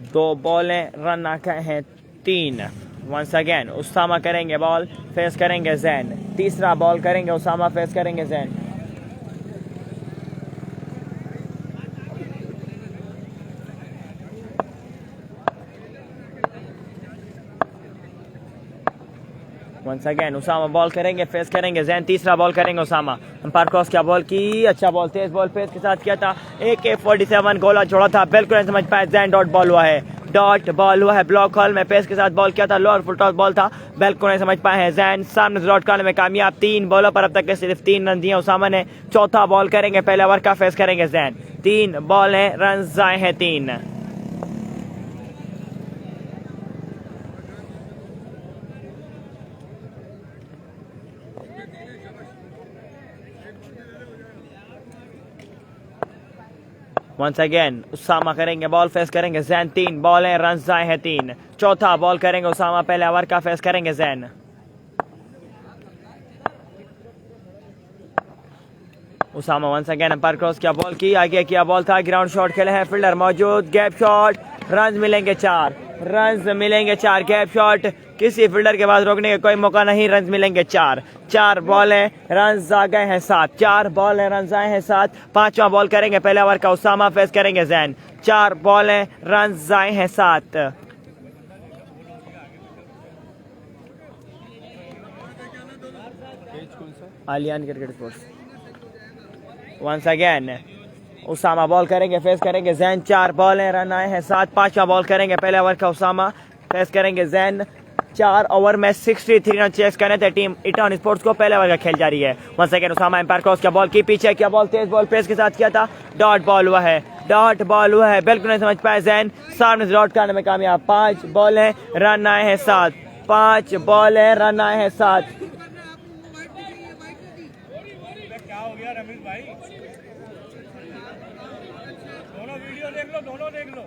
दो बॉलें रन आके हैं 3। वंस अगेन उसामा करेंगे बॉल, फेस करेंगे जैन। तीसरा बॉल करेंगे उसामा, फेस करेंगे Zain. Once again Usama ball करेंगे, फेस करेंगे जैन, तीसरा बॉल करेंगे उसामा। अंपायर क्रॉस क्या बॉल की, अच्छा बॉल, तेज बॉल पेस के साथ किया था, AK-47 गोला छोड़ा था, बिल्कुल नहीं समझ पाया जैन, डॉट बॉल हुआ है, डॉट बॉल हुआ है। ब्लॉक हॉल में पेस के साथ बॉल किया था, लोअर फुल टॉस बॉल था, बिल्कुल नहीं समझ पाए हैं जैन। सामने से डॉट करने में कामयाब, 3 बॉलों पर अब तक के सिर्फ 3 रन दिए उसामा ने। चौथा बॉल करेंगे, पहले ओवर का फेस करेंगे जैन, 3 बॉल है, रन आए हैं 3। वंस अगेन उसामा करेंगे बॉल, फेस करेंगे जैन, 3 बॉल है, रन आए हैं 3। चौथा बॉल करेंगे उसामा, पहले ओवर का फेस करेंगे Zain. Usama once again umpire cross क्या बॉल की, आगे किया बॉल था, ग्राउंड शॉट खेले हैं, फील्डर मौजूद, गैप शॉट, रन मिलेंगे 4, रन मिलेंगे 4। गैप शॉट, किसी फील्डर के पास रोकने का कोई मौका नहीं, रन मिलेंगे 4। 4 बॉल है, रन आ गए हैं 7, 4 बॉल है, रन आए हैं 7। पांचवा बॉल करेंगे, पहले ओवर का उसामा, फेस करेंगे जैन, 4 बॉल है, रन आए हैं 7। Aliyan cricket sports. Once again Usama ball करेंगे, फेस करेंगे जैन, 4 बॉल हैं, रन आए हैं 7। पांचवा बॉल करेंगे, पहले ओवर का उसामा, फेस करेंगे जैन, 4 ओवर में 63 रन चेस करने थे टीम ईटन स्पोर्ट्स को, पहले ओवर का खेल जारी है। Once again Usama umpire cross क्या बॉल की, पीछे क्या बॉल, तेज बॉल पेस के साथ किया था, डॉट बॉल हुआ है, डॉट बॉल हुआ है, बिल्कुल नहीं समझ पाए जैन। सामने से डॉट करने में कामयाब, 5 बॉल हैं, रन आए हैं 7, 5 बॉल हैं, रन आए हैं 7। क्या हो गया रमेश भाई, दोनों वीडियो देख लो, दोनों देख लो,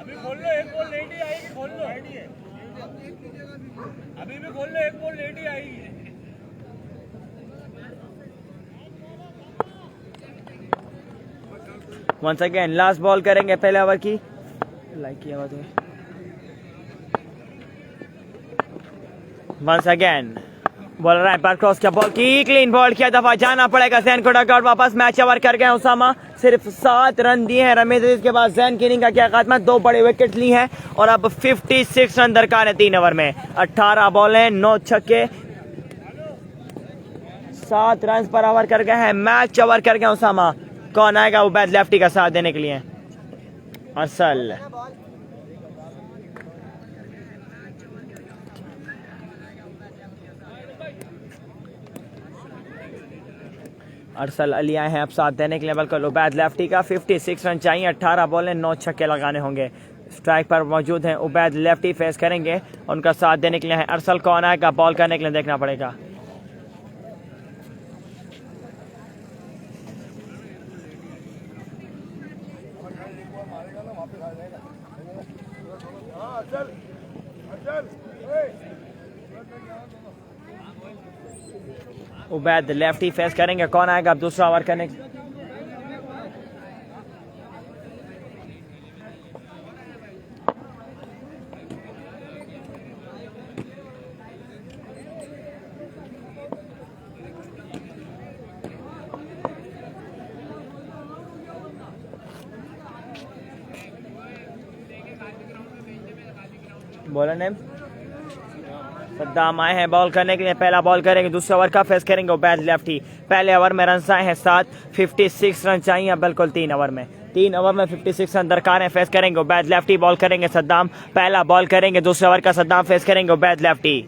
अभी खोल लो, एक बॉल लेट ही आएगी, खोल लो, अभी भी खोल लो, एक बॉल लेट ही आएगी। वंस अगेन लास्ट बॉल करेंगे, पहले ओवर की, लाइक किया हुआ तुम्हें। वंस अगेन बॉल रहा है एम्पायर क्रॉस क्या बॉल की, क्लीन बॉल किया, दफा जाना पड़ेगा जैन को, डगआउट वापस, मैच ओवर कर गए उसामा, सिर्फ 7 रन दिए हैं रमेश अजीज के बाद। जैन की इनिंग का क्या खात्मा, 2 बड़े विकेट ली हैं और अब 56 रन दरकार है 3 ओवर में। 18 बॉल हैं, 9 छक्के, 7 रन पर ओवर कर गए हैं, मैच ओवर कर गए उसामा। कौन आएगा उबैद लेफ्टी का साथ देने के लिए, अरसल। अरसल अली आए हैं अब साथ देने के लिए, बिल्कुल उबैद लेफ्टी का। 56 रन चाहिए, 18 बॉल हैं, 9 छक्के लगाने होंगे। स्ट्राइक पर मौजूद हैं उबैद लेफ्टी, फेस करेंगे, उनका साथ देने के लिए है अरसल। कौन आएगा बॉल करने के लिए, देखना पड़ेगा। उबैद लेफ्टी फेस करेंगे, कौन आएगा अब दूसरा ओवर करने। बॉलर नेम सद्दाम आए हैं बॉल करने के लिए, पहला बॉल करेंगे, दूसरा ओवर का फेस करेंगे उबैद लेफ्टी। पहले ओवर में रन आए हैं 7, 56 रन चाहिए बिल्कुल 3 ओवर में। 3 ओवर में 56 रन दरकार है, फेस करेंगे उबैद लेफ्टी, बॉल करेंगे सद्दाम। पहला बॉल करेंगे, दूसरे ओवर का सद्दाम, फेस करेंगे Ubaid lefty.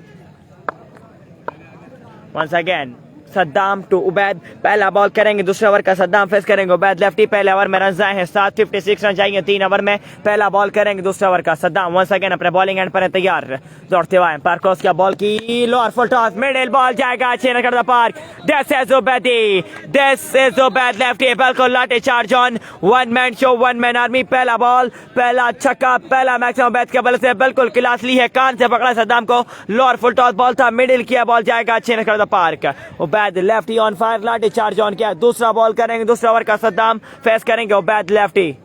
Once again Saddam to Ubaid, पहला बॉल करेंगे, दूसरे ओवर का सद्दाम, फेस करेंगे उबैद लेफ्टी। पहले ओवर में रन आए हैं 7, 56 रन चाहिए 3 ओवर में। पहला बॉल करेंगे, दूसरे ओवर का सद्दाम। वंस अगेन अपने बॉलिंग एंड पर है तैयार, दौड़ते हुए एम्पायर क्रॉस क्या बॉल की, lower full toss, middle ball जाएगा, अच्छे रन कर the park. This is Ubaidi, this is Ubaid lefty, बिल्कुल लाटे charge on, one man show, one man army. पहला बॉल, पहला छक्का, पहला मैक्सिमम उबैद के बल से बिल्कुल क्लास ली है, कान से पकड़ा सद्दाम को। लोअर फुल टॉस बॉल था, मिडिल किया, बॉल जाएगा, अच्छे रन कर the park. Ubaid lefty on fire, latte charge on किया। दूसरा बॉल करेंगे, दूसरा ओवर का सद्दाम, फेस करेंगे Ubaid lefty.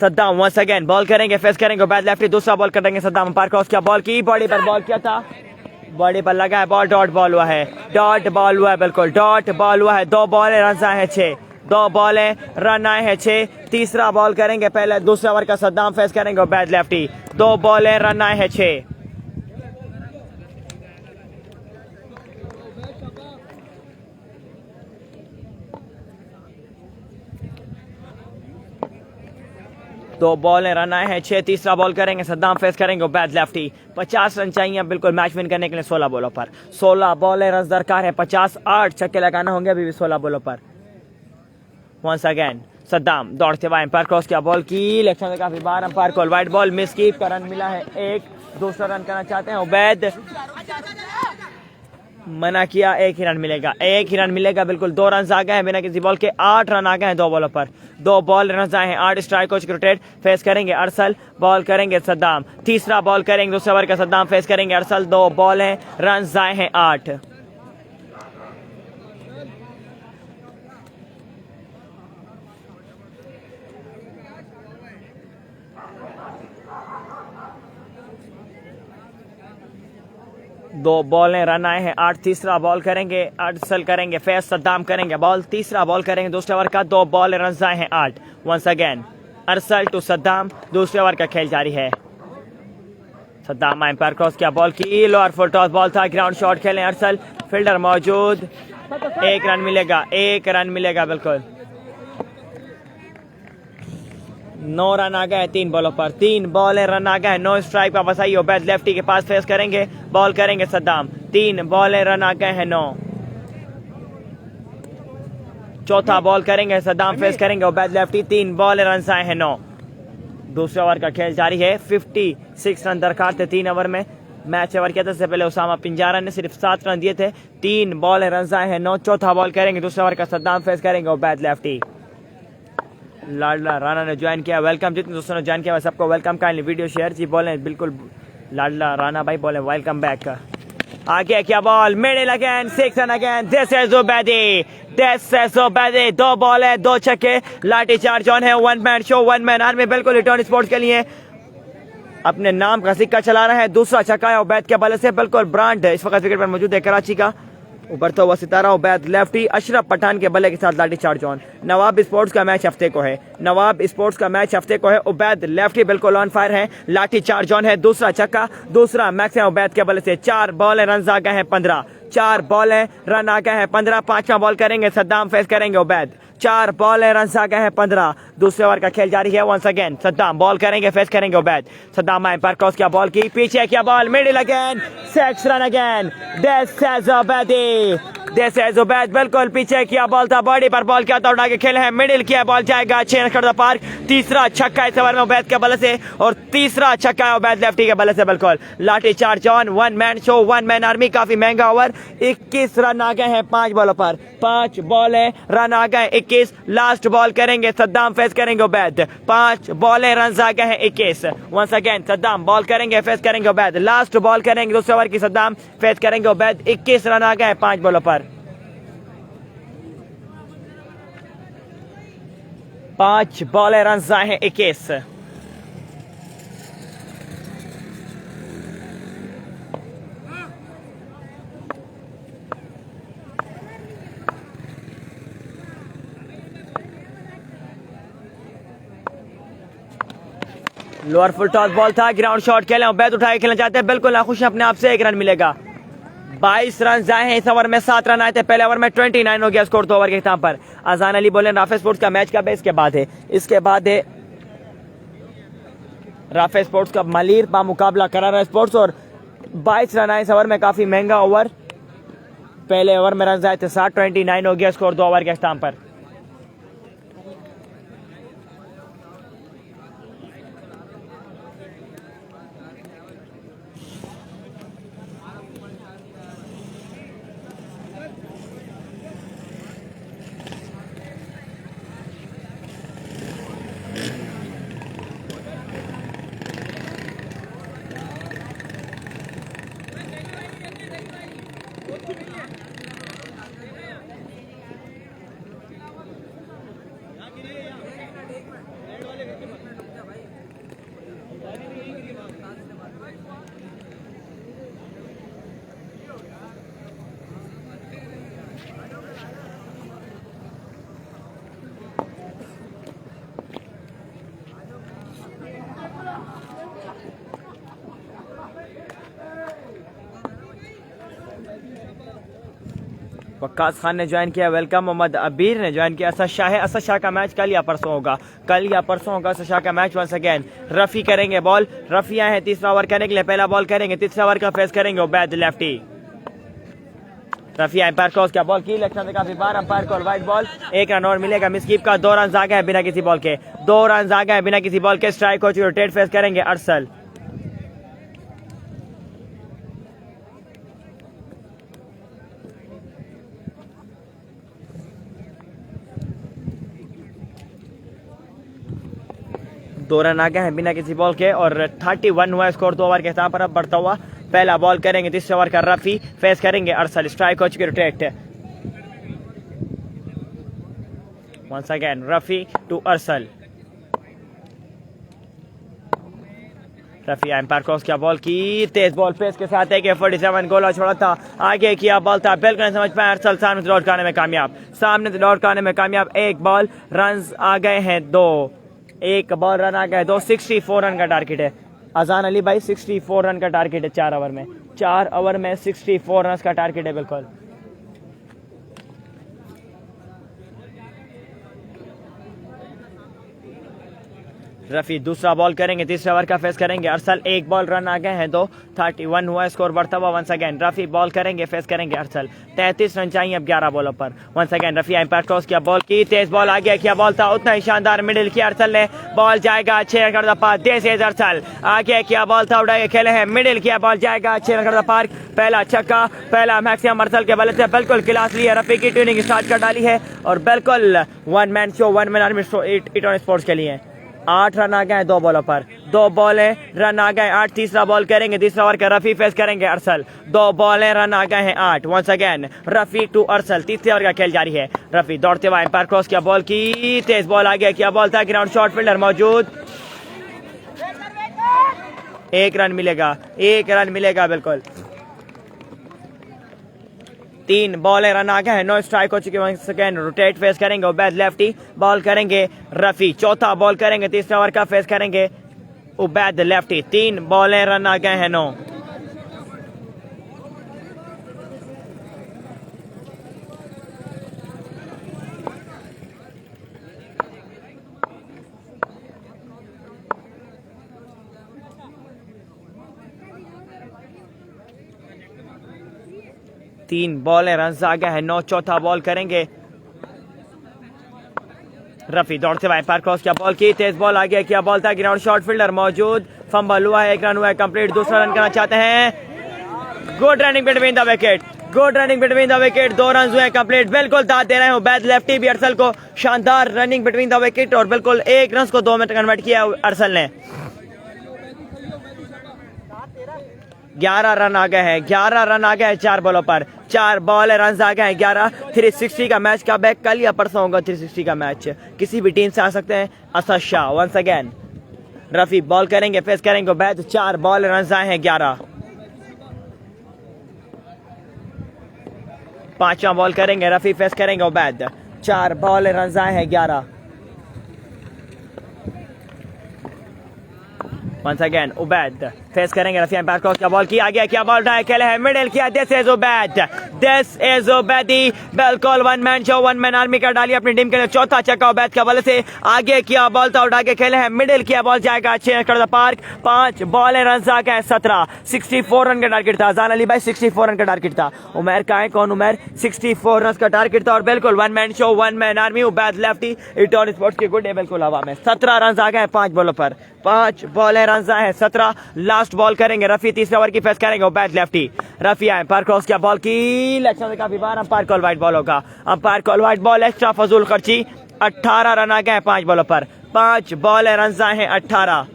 Saddam once again ball करेंगे, फेस करेंगे उबैद लेफ्टी। दूसरा बॉल करेंगे सद्दाम, अंपायर क्रॉस क्या बॉल की, बॉडी पर बॉल किया था, बॉडी पर लगा है बॉल, डॉट बॉल हुआ है, डॉट बॉल हुआ है, बिल्कुल डॉट बॉल हुआ है। 2 बॉल रन आए हैं 6, 2 बॉलें, रन आए हैं 6। तीसरा बॉल करेंगे पहले दूसरे ओवर का सद्दाम फेस करेंगे उबैद लेफ्टी। 2 बॉलें, रन आए हैं 6। दो बॉलें, रन आए हैं 6। तीसरा बॉल करेंगे सद्दाम फेस करेंगे उबैद लेफ्टी। 50 रन चाहिए बिल्कुल मैच विन करने के लिए 16 बॉलों पर। 16 बॉलें, रन दरकार है 50। 8 छक्के लगाना होंगे अभी भी 16 बॉलों पर। वंस अगेन सद्दाम दौड़ते हुए एम्पायर क्रॉस किया, बॉल की इलेक्शन काफी बार umpire call wide ball miss की का रन मिला है 1। दूसरा रन करना चाहते हैं उबैद, मना किया। 1 ही रन मिलेगा, 1 ही रन मिलेगा बिल्कुल। 2 रन आ गए हैं बिना किसी बॉल के। 8 रन आ गए हैं 2 बॉलों पर। 2 बॉल रन आए हैं 8। स्ट्राइक कोच रोटेट फेस करेंगे अरसल, बॉल करेंगे सद्दाम। तीसरा बॉल करेंगे दूसरे ओवर का सद्दाम फेस करेंगे अरसल। 2 बॉल हैं, रन आए हैं 8। दो बॉलें, रन आए हैं 8। तीसरा बॉल करेंगे अरसल करेंगे फेस, सद्दाम करेंगे बॉल। तीसरा बॉल करेंगे दूसरे ओवर का। 2 बॉल, रन आए हैं 8। Once again Arsal to Saddam, दूसरे ओवर का खेल जारी है। सद्दाम एम्पायर क्रॉस किया, बॉल की लोअर फुल टॉस बॉल था, ग्राउंड शॉट खेलें अरसल, फील्डर मौजूद। 1 रन मिलेगा, 1 रन मिलेगा बिल्कुल। 9 रन आ गए 3 बॉलों पर। 3 बॉलें, रन आ गए 9। स्ट्राइक वापस आई उबैद लेफ्टी के पास फेस करेंगे, बॉल करेंगे सद्दाम। 3 बॉलें, रन आ गए हैं 9। चौथा बॉल करेंगे सद्दाम फेस करेंगे उबैद लेफ्टी। 3 बॉलें, रन आए हैं 9। दूसरे ओवर का खेल जारी है। 56 रन दरकार थे 3 ओवर में। मैच ओवर किया था इससे पहले उसामा पिंजारा ने सिर्फ 7 रन दिए थे। 3 बॉलें, रन आए हैं 9। चौथा बॉल करेंगे दूसरे ओवर का सद्दाम फेस करेंगे उबैद लेफ्टी। लाडला राणा ने ज्वाइन किया, वेलकम। जितने दोस्तों ने ज्वाइन किया सबको वेलकम। काइंडली वीडियो शेयर जी बोले बिल्कुल। लाडला राणा भाई बोले वेलकम बैक। आगे क्या ball, middle again, 6 run again. This is Ubaidi, this is Ubaidi. 2 ball है 2 छक्के, लाठी चार्ज ऑन है। 1 मैन शो 1 मैन आर्मी बिल्कुल इटॉन स्पोर्ट्स के लिए अपने नाम का सिक्का चला रहा है। दूसरा छक्का है उबैद के बल्ले से बिल्कुल। ब्रांड इस वक्त विकेट पर मौजूद है कराची का, उभरता हुआ सितारा उबैद लेफ्टी। अशरफ पठान के बल्ले के साथ लाठी चार्ज ऑन। नवाब स्पोर्ट्स का मैच हफ्ते को है, नवाब स्पोर्ट्स का मैच हफ्ते को है। उबैद लेफ्टी बिल्कुल ऑन फायर है, लाठी चार्ज ऑन है। दूसरा छक्का, दूसरा मैच है उबैद के बल्ले से। 4 बॉल, रन आ गए हैं 15। 4 बॉल, रन आ गए हैं 15। 5वां बॉल करेंगे सद्दाम फेस करेंगे उबैद। 4 बॉल, रन आ गए हैं 15। दूसरे ओवर का खेल जारी है। वंस अगेन सद्दाम बॉल करेंगे फेस करेंगे उबैद। सद्दाम एम्पायर क्रॉस किया, बॉल की पीछे किया, ball middle again, 6 run again. This is Ubaidi, this is Ubaid बिल्कुल पीछे किया, बॉल था बॉडी पर, बॉल क्या था उड़ा के खेले हैं, मिडिल किया, बॉल जाएगा 6 रन द पार्क। तीसरा छक्का इस ओवर में उबैद के बल्ले से और तीसरा छक्का है उबैद लेफ्टी के बल्ले से बिल्कुल। लाठी charge on, 1 man show 1 man army. काफी महंगा ओवर। 21 रन आ गए हैं 5 बॉलों पर। 5 बॉल, रन आ गए 21। लास्ट बॉल करेंगे सद्दाम फेस करेंगे उबैद। 5 बॉल, रन आ गए हैं 21। वंस अगेन सद्दाम बॉल करेंगे फेस करेंगे उबैद। लास्ट बॉल करेंगे दूसरे ओवर की सद्दाम फेस करेंगे उबैद। 21 रन आ गए हैं 5 बॉलों पर। 5 बॉल, रन आए हैं 21। लोअर फुल टॉस बॉल था, ग्राउंड शॉट खेले, उबैद उठा के खेलना चाहते हैं बिल्कुल नाखुश अपने आप से। 1 रन मिलेगा। 22 रन आए हैं इस ओवर में। 7 रन आए थे पहले ओवर में। 29 हो गया स्कोर 2 ओवर के खिताब पर। अजान अली बोले राफे स्पोर्ट्स का मैच कब है? इसके बाद है, इसके बाद है राफे स्पोर्ट्स का मलीर बा मुकाबला करारा स्पोर्ट्स। और 22 रन आए इस ओवर में, काफी महंगा ओवर। पहले ओवर में रन आए थे 7। 29 हो गया स्कोर 2 ओवर के खिताब पर। वक्कास खान ने ज्वाइन किया, वेलकम। मोहम्मद अबीर ने ज्वाइन किया। असद शाह है, असद शाह का मैच कल या परसों होगा, कल या परसों होगा असद शाह का मैच। वंस अगेन रफ़ी करेंगे बॉल, रफ़ी आए हैं तीसरा ओवर करने के लिए, पहला बॉल करेंगे, तीसरा ओवर का फेस करेंगे Ubaid lefty. Rafi umpire cross क्या बॉल की, इलेक्शन से काफी बार अंपायर को वाइट बॉल, 1 रन और मिलेगा मिसकीप का। 2 रन आ गए बिना किसी बॉल के, 2 रन आ गए बिना किसी बॉल के। स्ट्राइक हो चुकी, रोटेट फेस करेंगे अरसल। दो रन आ गए हैं बिना किसी बॉल के और 31 हुआ स्कोर 2 ओवर के हिसाब पर अब बढ़ता हुआ। पहला बॉल करेंगे, तीसरे ओवर का रफ़ी फेस करेंगे अरसल। स्ट्राइक हो चुकी, rotate. Once again Rafi to Arsal. Rafi umpire cross क्या बॉल की, तेज बॉल पेस के साथ एक 47 गोला छोड़ा था, आगे किया बॉल था, बिल्कुल नहीं समझ पाया अरसल। सामने से लौट आने में कामयाब, सामने से लौट आने में कामयाब। 1 बॉल रन आ गए हैं 2, 1 बॉल रन आ गए 2। 64 रन का टारगेट है अजान अली भाई, 64 रन का टारगेट है 4 ओवर में, 4 ओवर में 64 रन का टारगेट है बिल्कुल। रफ़ी दूसरा बॉल करेंगे, तीसरे ओवर का फेस करेंगे अरसल। 1 बॉल रन आ गए हैं 2, 31 हुआ स्कोर बढ़ता हुआ। वंस अगेन रफ़ी बॉल करेंगे, फेस करेंगे अरसल। 33 रन चाहिए अब 11 बॉलों पर। Once again Rafi umpire cross किया बॉल की, तेज बॉल आ गया, क्या बॉल था, उतना ही शानदार मिडिल किया अरसल ने। बॉल जाएगा 6 रन का पार, दिस इज अरसल। आगे क्या बॉल था, उड़ा के खेले हैं, मिडिल किया, बॉल जाएगा 6 रन का पार। पहला छक्का, पहला मैक्सिमम अरसल के बल्ले से बिल्कुल क्लास लिया, रफ़ी की ट्यूनिंग स्टार्ट कर डाली है और बिल्कुल 1 man show, 1 man army show Eton sports के लिए। 8 रन आ गए 2 बॉलों पर, 2 बॉल है रन आ गए 8। तीसरा बॉल करेंगे, तीसरा ओवर का रफ़ी फेस करेंगे अरसल। 2 बॉल है रन आ गए हैं 8। वंस अगेन रफ़ी टू अरसल, तीसरे ओवर का खेल जारी है। रफ़ी दौड़ते हुए एम्पायर क्रॉस किया बॉल की, तेज बॉल आ गया, क्या बॉल था, ग्राउंड शॉट फील्डर मौजूद। 1 रन मिलेगा, 1 रन मिलेगा बिल्कुल। 3 बॉल है रन आ गए हैं 9। स्ट्राइक हो चुके हैं। सेकेंड रोटेट फेस करेंगे उबैद लेफ्टी, बॉल करेंगे रफ़ी। चौथा बॉल करेंगे, तीसरा ओवर का फेस करेंगे उबैद लेफ्टी। 3 बॉल है रन आ गए हैं 9। तीन बॉल है रन आ गए हैं 9। चौथा बॉल करेंगे रफ़ी, दौड़ते हुए एम्पायर क्रॉस किया बॉल की, तेज बॉल आ गया, क्या बॉल था, ग्राउंड शॉट फील्डर मौजूद। फंबल हुआ है, 1 रन हुआ है कंप्लीट। दूसरा रन करना चाहते हैं, good running between the wicket, good running between the wicket. 2 run हुए कंप्लीट, बिल्कुल दाद दे रहे हैं उबैद लेफ्टी भी अरसल को। शानदार रनिंग बिटवीन द विकेट और बिल्कुल 1 रन को 2 में कन्वर्ट किया अरसल ने। 11 रन आ गए हैं, 11 रन आ गए हैं 4 बॉलों पर। 4 बॉल रन आ गए हैं 11। 360 का मैच का बैक कल या परसों होगा। 360 का मैच किसी भी टीम से आ सकते हैं। Asad Shah once again Rafi ball करेंगे, फेस करेंगे उबैद। 4 बॉल रन आए हैं 11। 5वां बॉल करेंगे रफ़ी, फेस करेंगे उबैद। 4 बॉल रन आए हैं 11। वंस अगेन उबैद फेस करेंगे रफ़ी, एम्पायर क्रॉस क्या बॉल की, आगे क्या बॉल उठाया, खेले है मिडिल किया, this is Ubaid, this is Ubaidi. बिल्कुल 1 मैन शो, 1 मैन आर्मी का डाली अपनी टीम के लिए। चौथा छक्का उबैद का बल्ले से, आगे किया बॉल था, उठा के खेले है मिडिल किया, बॉल जाएगा 6 रन पार्क। 5 बॉल रन आ गए 17। 64 रन का टारगेट था जान अली भाई, 64 रन का टारगेट था। उमर का है कौन, उमर 64 रन का टारगेट था और बिल्कुल 1 man show, 1 man army Ubaid lefty Eton sports की गुड है बिल्कुल हवा में। 17 रन आ गए 5 बॉलों पर, 5 बॉल रन आए हैं 17। लास्ट बॉल करेंगे रफ़ी, तीसरे ओवर की फेस करेंगे उबैद लेफ्टी। रफ़ी आए एम्पायर क्रॉस किया बॉल की, इलेक्शन से काफी बार अंपायर कॉल वाइट बॉल होगा, umpire call white ball. Extra फजूल खर्ची। 18 रन आ गए हैं 5 बॉलों पर, 5 बॉल रन आए हैं 18।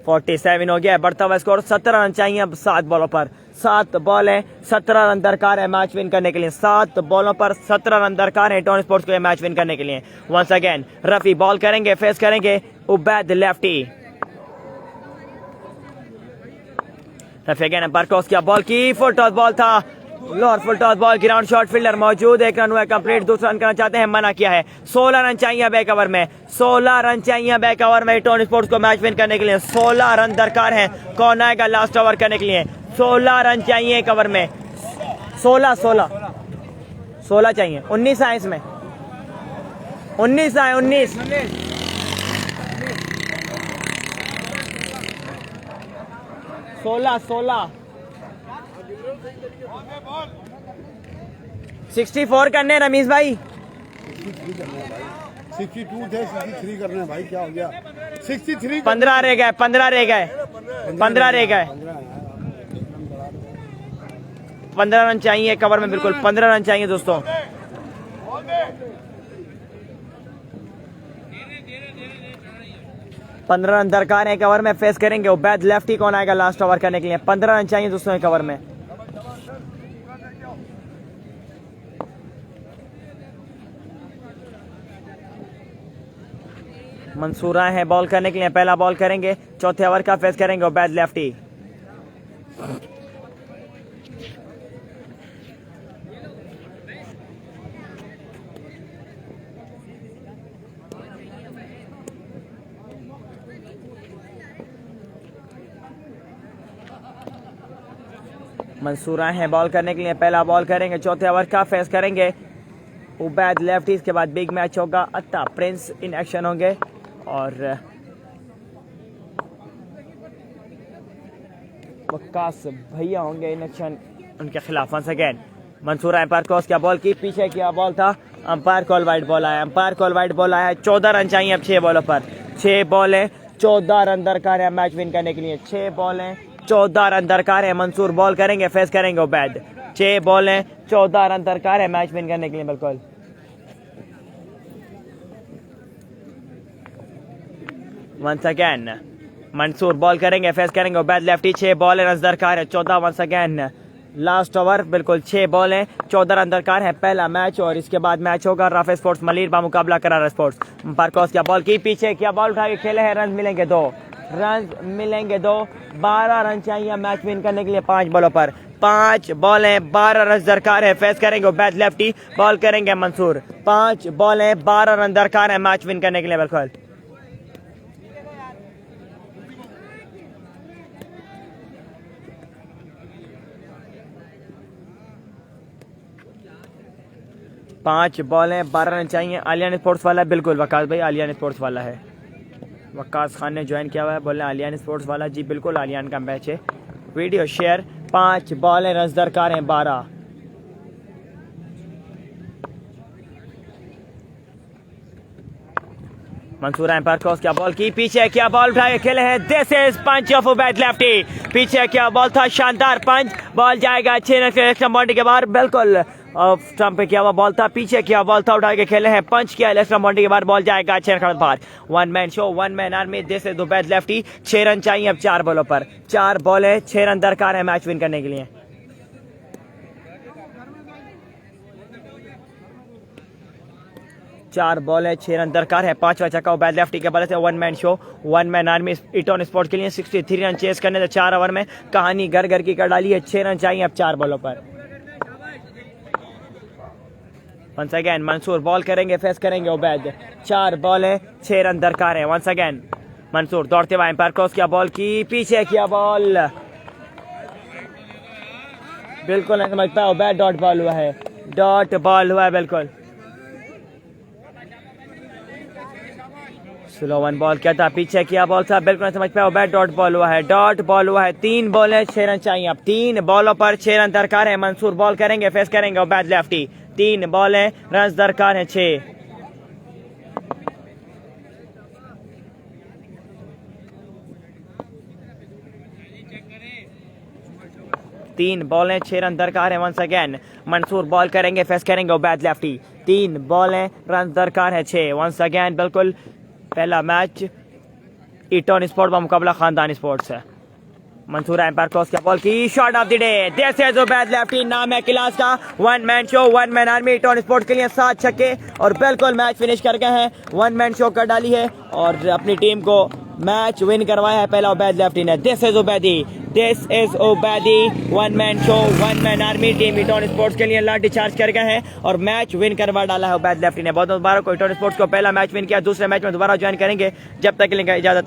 47 हो गया है बढ़ता हुआ स्कोर। 17 रन चाहिए अब 7 बॉलों पर। 7 बॉल है, 17 रन दरकार है मैच विन करने के लिए। 7 बॉलों पर 17 रन दरकार है इटॉन स्पोर्ट्स को ये मैच विन करने के लिए। वंस अगेन रफ़ी बॉल करेंगे, फेस करेंगे Ubaid lefty. Rafi again umpire cross किया बॉल की, फुल टॉस बॉल था, lower full toss ball, ground shot fielder मौजूद। 1 रन हुआ कंप्लीट। दूसरा रन करना चाहते हैं, मना किया है। 16 रन चाहिए बैक ओवर में, 16 रन चाहिए बैक ओवर में इटॉन स्पोर्ट्स को मैच विन करने के लिए। 16 रन दरकार है। कौन आएगा लास्ट ओवर करने के लिए? 16 रन चाहिए एक ओवर में, 16 चाहिए। 19 आए इसमें, 19 आए, 19। 16 64 करने हैं रमीज भाई। 62 थे, 63 करने हैं भाई, क्या हो गया? 63 15 रह गए, 15 रह गए, 15 रह गए। 15 रन चाहिए कवर में, बिल्कुल 15 रन चाहिए दोस्तों। पंद्रह रन दरकार है कवर में, फेस करेंगे उबैद लेफ्टी। कौन आएगा लास्ट ओवर करने के लिए? 15 रन चाहिए दोस्तों कवर में। मंसूरा है बॉल करने के लिए, पहला बॉल करेंगे, चौथे ओवर का फेस करेंगे उबैद लेफ्टी। मंसूरा है बॉल करने के लिए, पहला बॉल करेंगे, चौथे ओवर का फेस करेंगे उबैद लेफ्टी। इसके बाद बिग मैच होगा, अत्ता प्रिंस इन एक्शन होंगे और वक्कास भैया होंगे इन एक्शन उनके खिलाफ। Once again Mansoora umpire cross किया, बॉल की पीछे किया, बॉल था, अंपायर कॉल वाइड बॉल आया, अंपायर कॉल वाइड बॉल आया। 14 रन चाहिए अब 6 बॉलों पर, 6 बॉलें 14 रन दरकार है मैच विन करने के लिए। 6 बॉलें 14 रन दरकार है। मंसूर बॉल करेंगे, फेस करेंगे उबैद। 6 बॉलें 14 रन दरकार है मैच विन करने के लिए। बिल्कुल वंस अगेन मंसूर बॉल करेंगे, फेस करेंगे उबैद लेफ्टी। 6 बॉलें रन दरकार है 14। वंस अगेन लास्ट ओवर, बिल्कुल 6 बॉलें 14 रन दरकार है पहला मैच। और इसके बाद मैच होगा राफे स्पोर्ट्स मलीर बा मुकाबला करारा स्पोर्ट्स। अंपायर क्रॉस किया, बॉल की पीछे किया, बॉल उठा के खेले हैं, रन मिलेंगे 2 रन मिलेंगे 2। 12 रन चाहिए मैच विन करने के लिए 5 बॉलों पर। 5 बॉलें 12 रन दरकार है, फेस करेंगे उबैद लेफ्टी, बॉल करेंगे मंसूर। 5 बॉलें 12 रन दरकार है मैच विन करने के लिए। बिल्कुल पांच बॉलें 12 रन चाहिए। आलियान स्पोर्ट्स वाला है, बिल्कुल वकास भाई आलियान स्पोर्ट्स वाला है। वकास खान ने ज्वाइन किया हुआ है, बोल रहे हैं आलियान स्पोर्ट्स वाला। जी बिल्कुल आलियान का मैच है। Video share. 5 बॉलें रन दरकार हैं 12। मंसूर एम्पायर क्रॉस किया, बॉल की पीछे किया, बॉल उठा के खेले हैं, this is punch of Ubaid lefty. पीछे किया, बॉल था शानदार पंच, बॉल जाएगा अच्छे एक्स्ट्रा बाउंड्री के बाहर। बिल्कुल स्टंप पे किया हुआ बॉल था, पीछे किया, बॉल था, उठा के खेले हैं, पंच किया एक्स्ट्रा बाउंड्री के बाहर, बॉल जाएगा अच्छे बाहर। 1 man show 1 man army, this is Ubaid lefty. 6 run चाहिए अब 4 बॉलों पर। 4 बॉलें 6 रन दरकार है मैच विन करने के लिए। चार बॉलें 6 रन दरकार है। 5वां छक्का उबैद लेफ्टी के बल्ले से। 1 man show 1 man army इटॉन sports के लिए 63 रन चेस करने से 4 ओवर में कहानी घर घर की कर डाली है। 6 रन चाहिए अब 4 बॉलों पर। वंस अगेन मंसूर बॉल करेंगे, फेस करेंगे उबैद। 4 बॉलें 6 रन दरकार है। वंस अगेन मंसूर दौड़ते हुए एम्पायर क्रॉस किया, बॉल की पीछे किया, बॉल बिल्कुल नहीं समझ पाया उबैद, डॉट बॉल हुआ है, डॉट बॉल हुआ है बिल्कुल। स्लो 1 बॉल क्या था, पीछे किया, बॉल था, बिल्कुल नहीं समझ पाया उबैद, डॉट बॉल हुआ है, डॉट बॉल हुआ है। 3 बॉलें 6 रन चाहिए अब। 3 बॉलों पर 6 रन दरकार है। मंसूर बॉल करेंगे, फेस करेंगे उबैद लेफ्टी। 3 बॉलें रन दरकार है 6। 3 बॉलें 6 रन दरकार है। वंस अगेन मंसूर बॉल करेंगे, फेस करेंगे उबैद लेफ्टी। 3 बॉलें रन दरकार है 6। वंस अगेन बिल्कुल पहला मैच इटॉन स्पोर्ट का मुकाबला खानदान स्पोर्ट्स है। मंसूर एम्पायर क्रॉस किया, बॉल की shot of the day, this is Ubaid lefty. नाम है क्लास का। 1 man show 1 man army इटॉन sports के लिए 7 छक्के और बिल्कुल मैच फिनिश कर गए हैं। 1 मैन शो कर डाली है और अपनी टीम को मैच विन करवाया है पहला उबैद लेफ्टी ने। This is Ubaidi, this is Ubaidi. 1 man show 1 man army team इटॉन sports के लिए लाठी चार्ज कर गए हैं और मैच विन करवा डाला है उबैद लेफ्टी ने। बहुत मुबारक को इटॉन स्पोर्ट्स को पहला मैच विन किया। दूसरे मैच में दोबारा ज्वाइन करेंगे, जब तक के लिए इजाजत।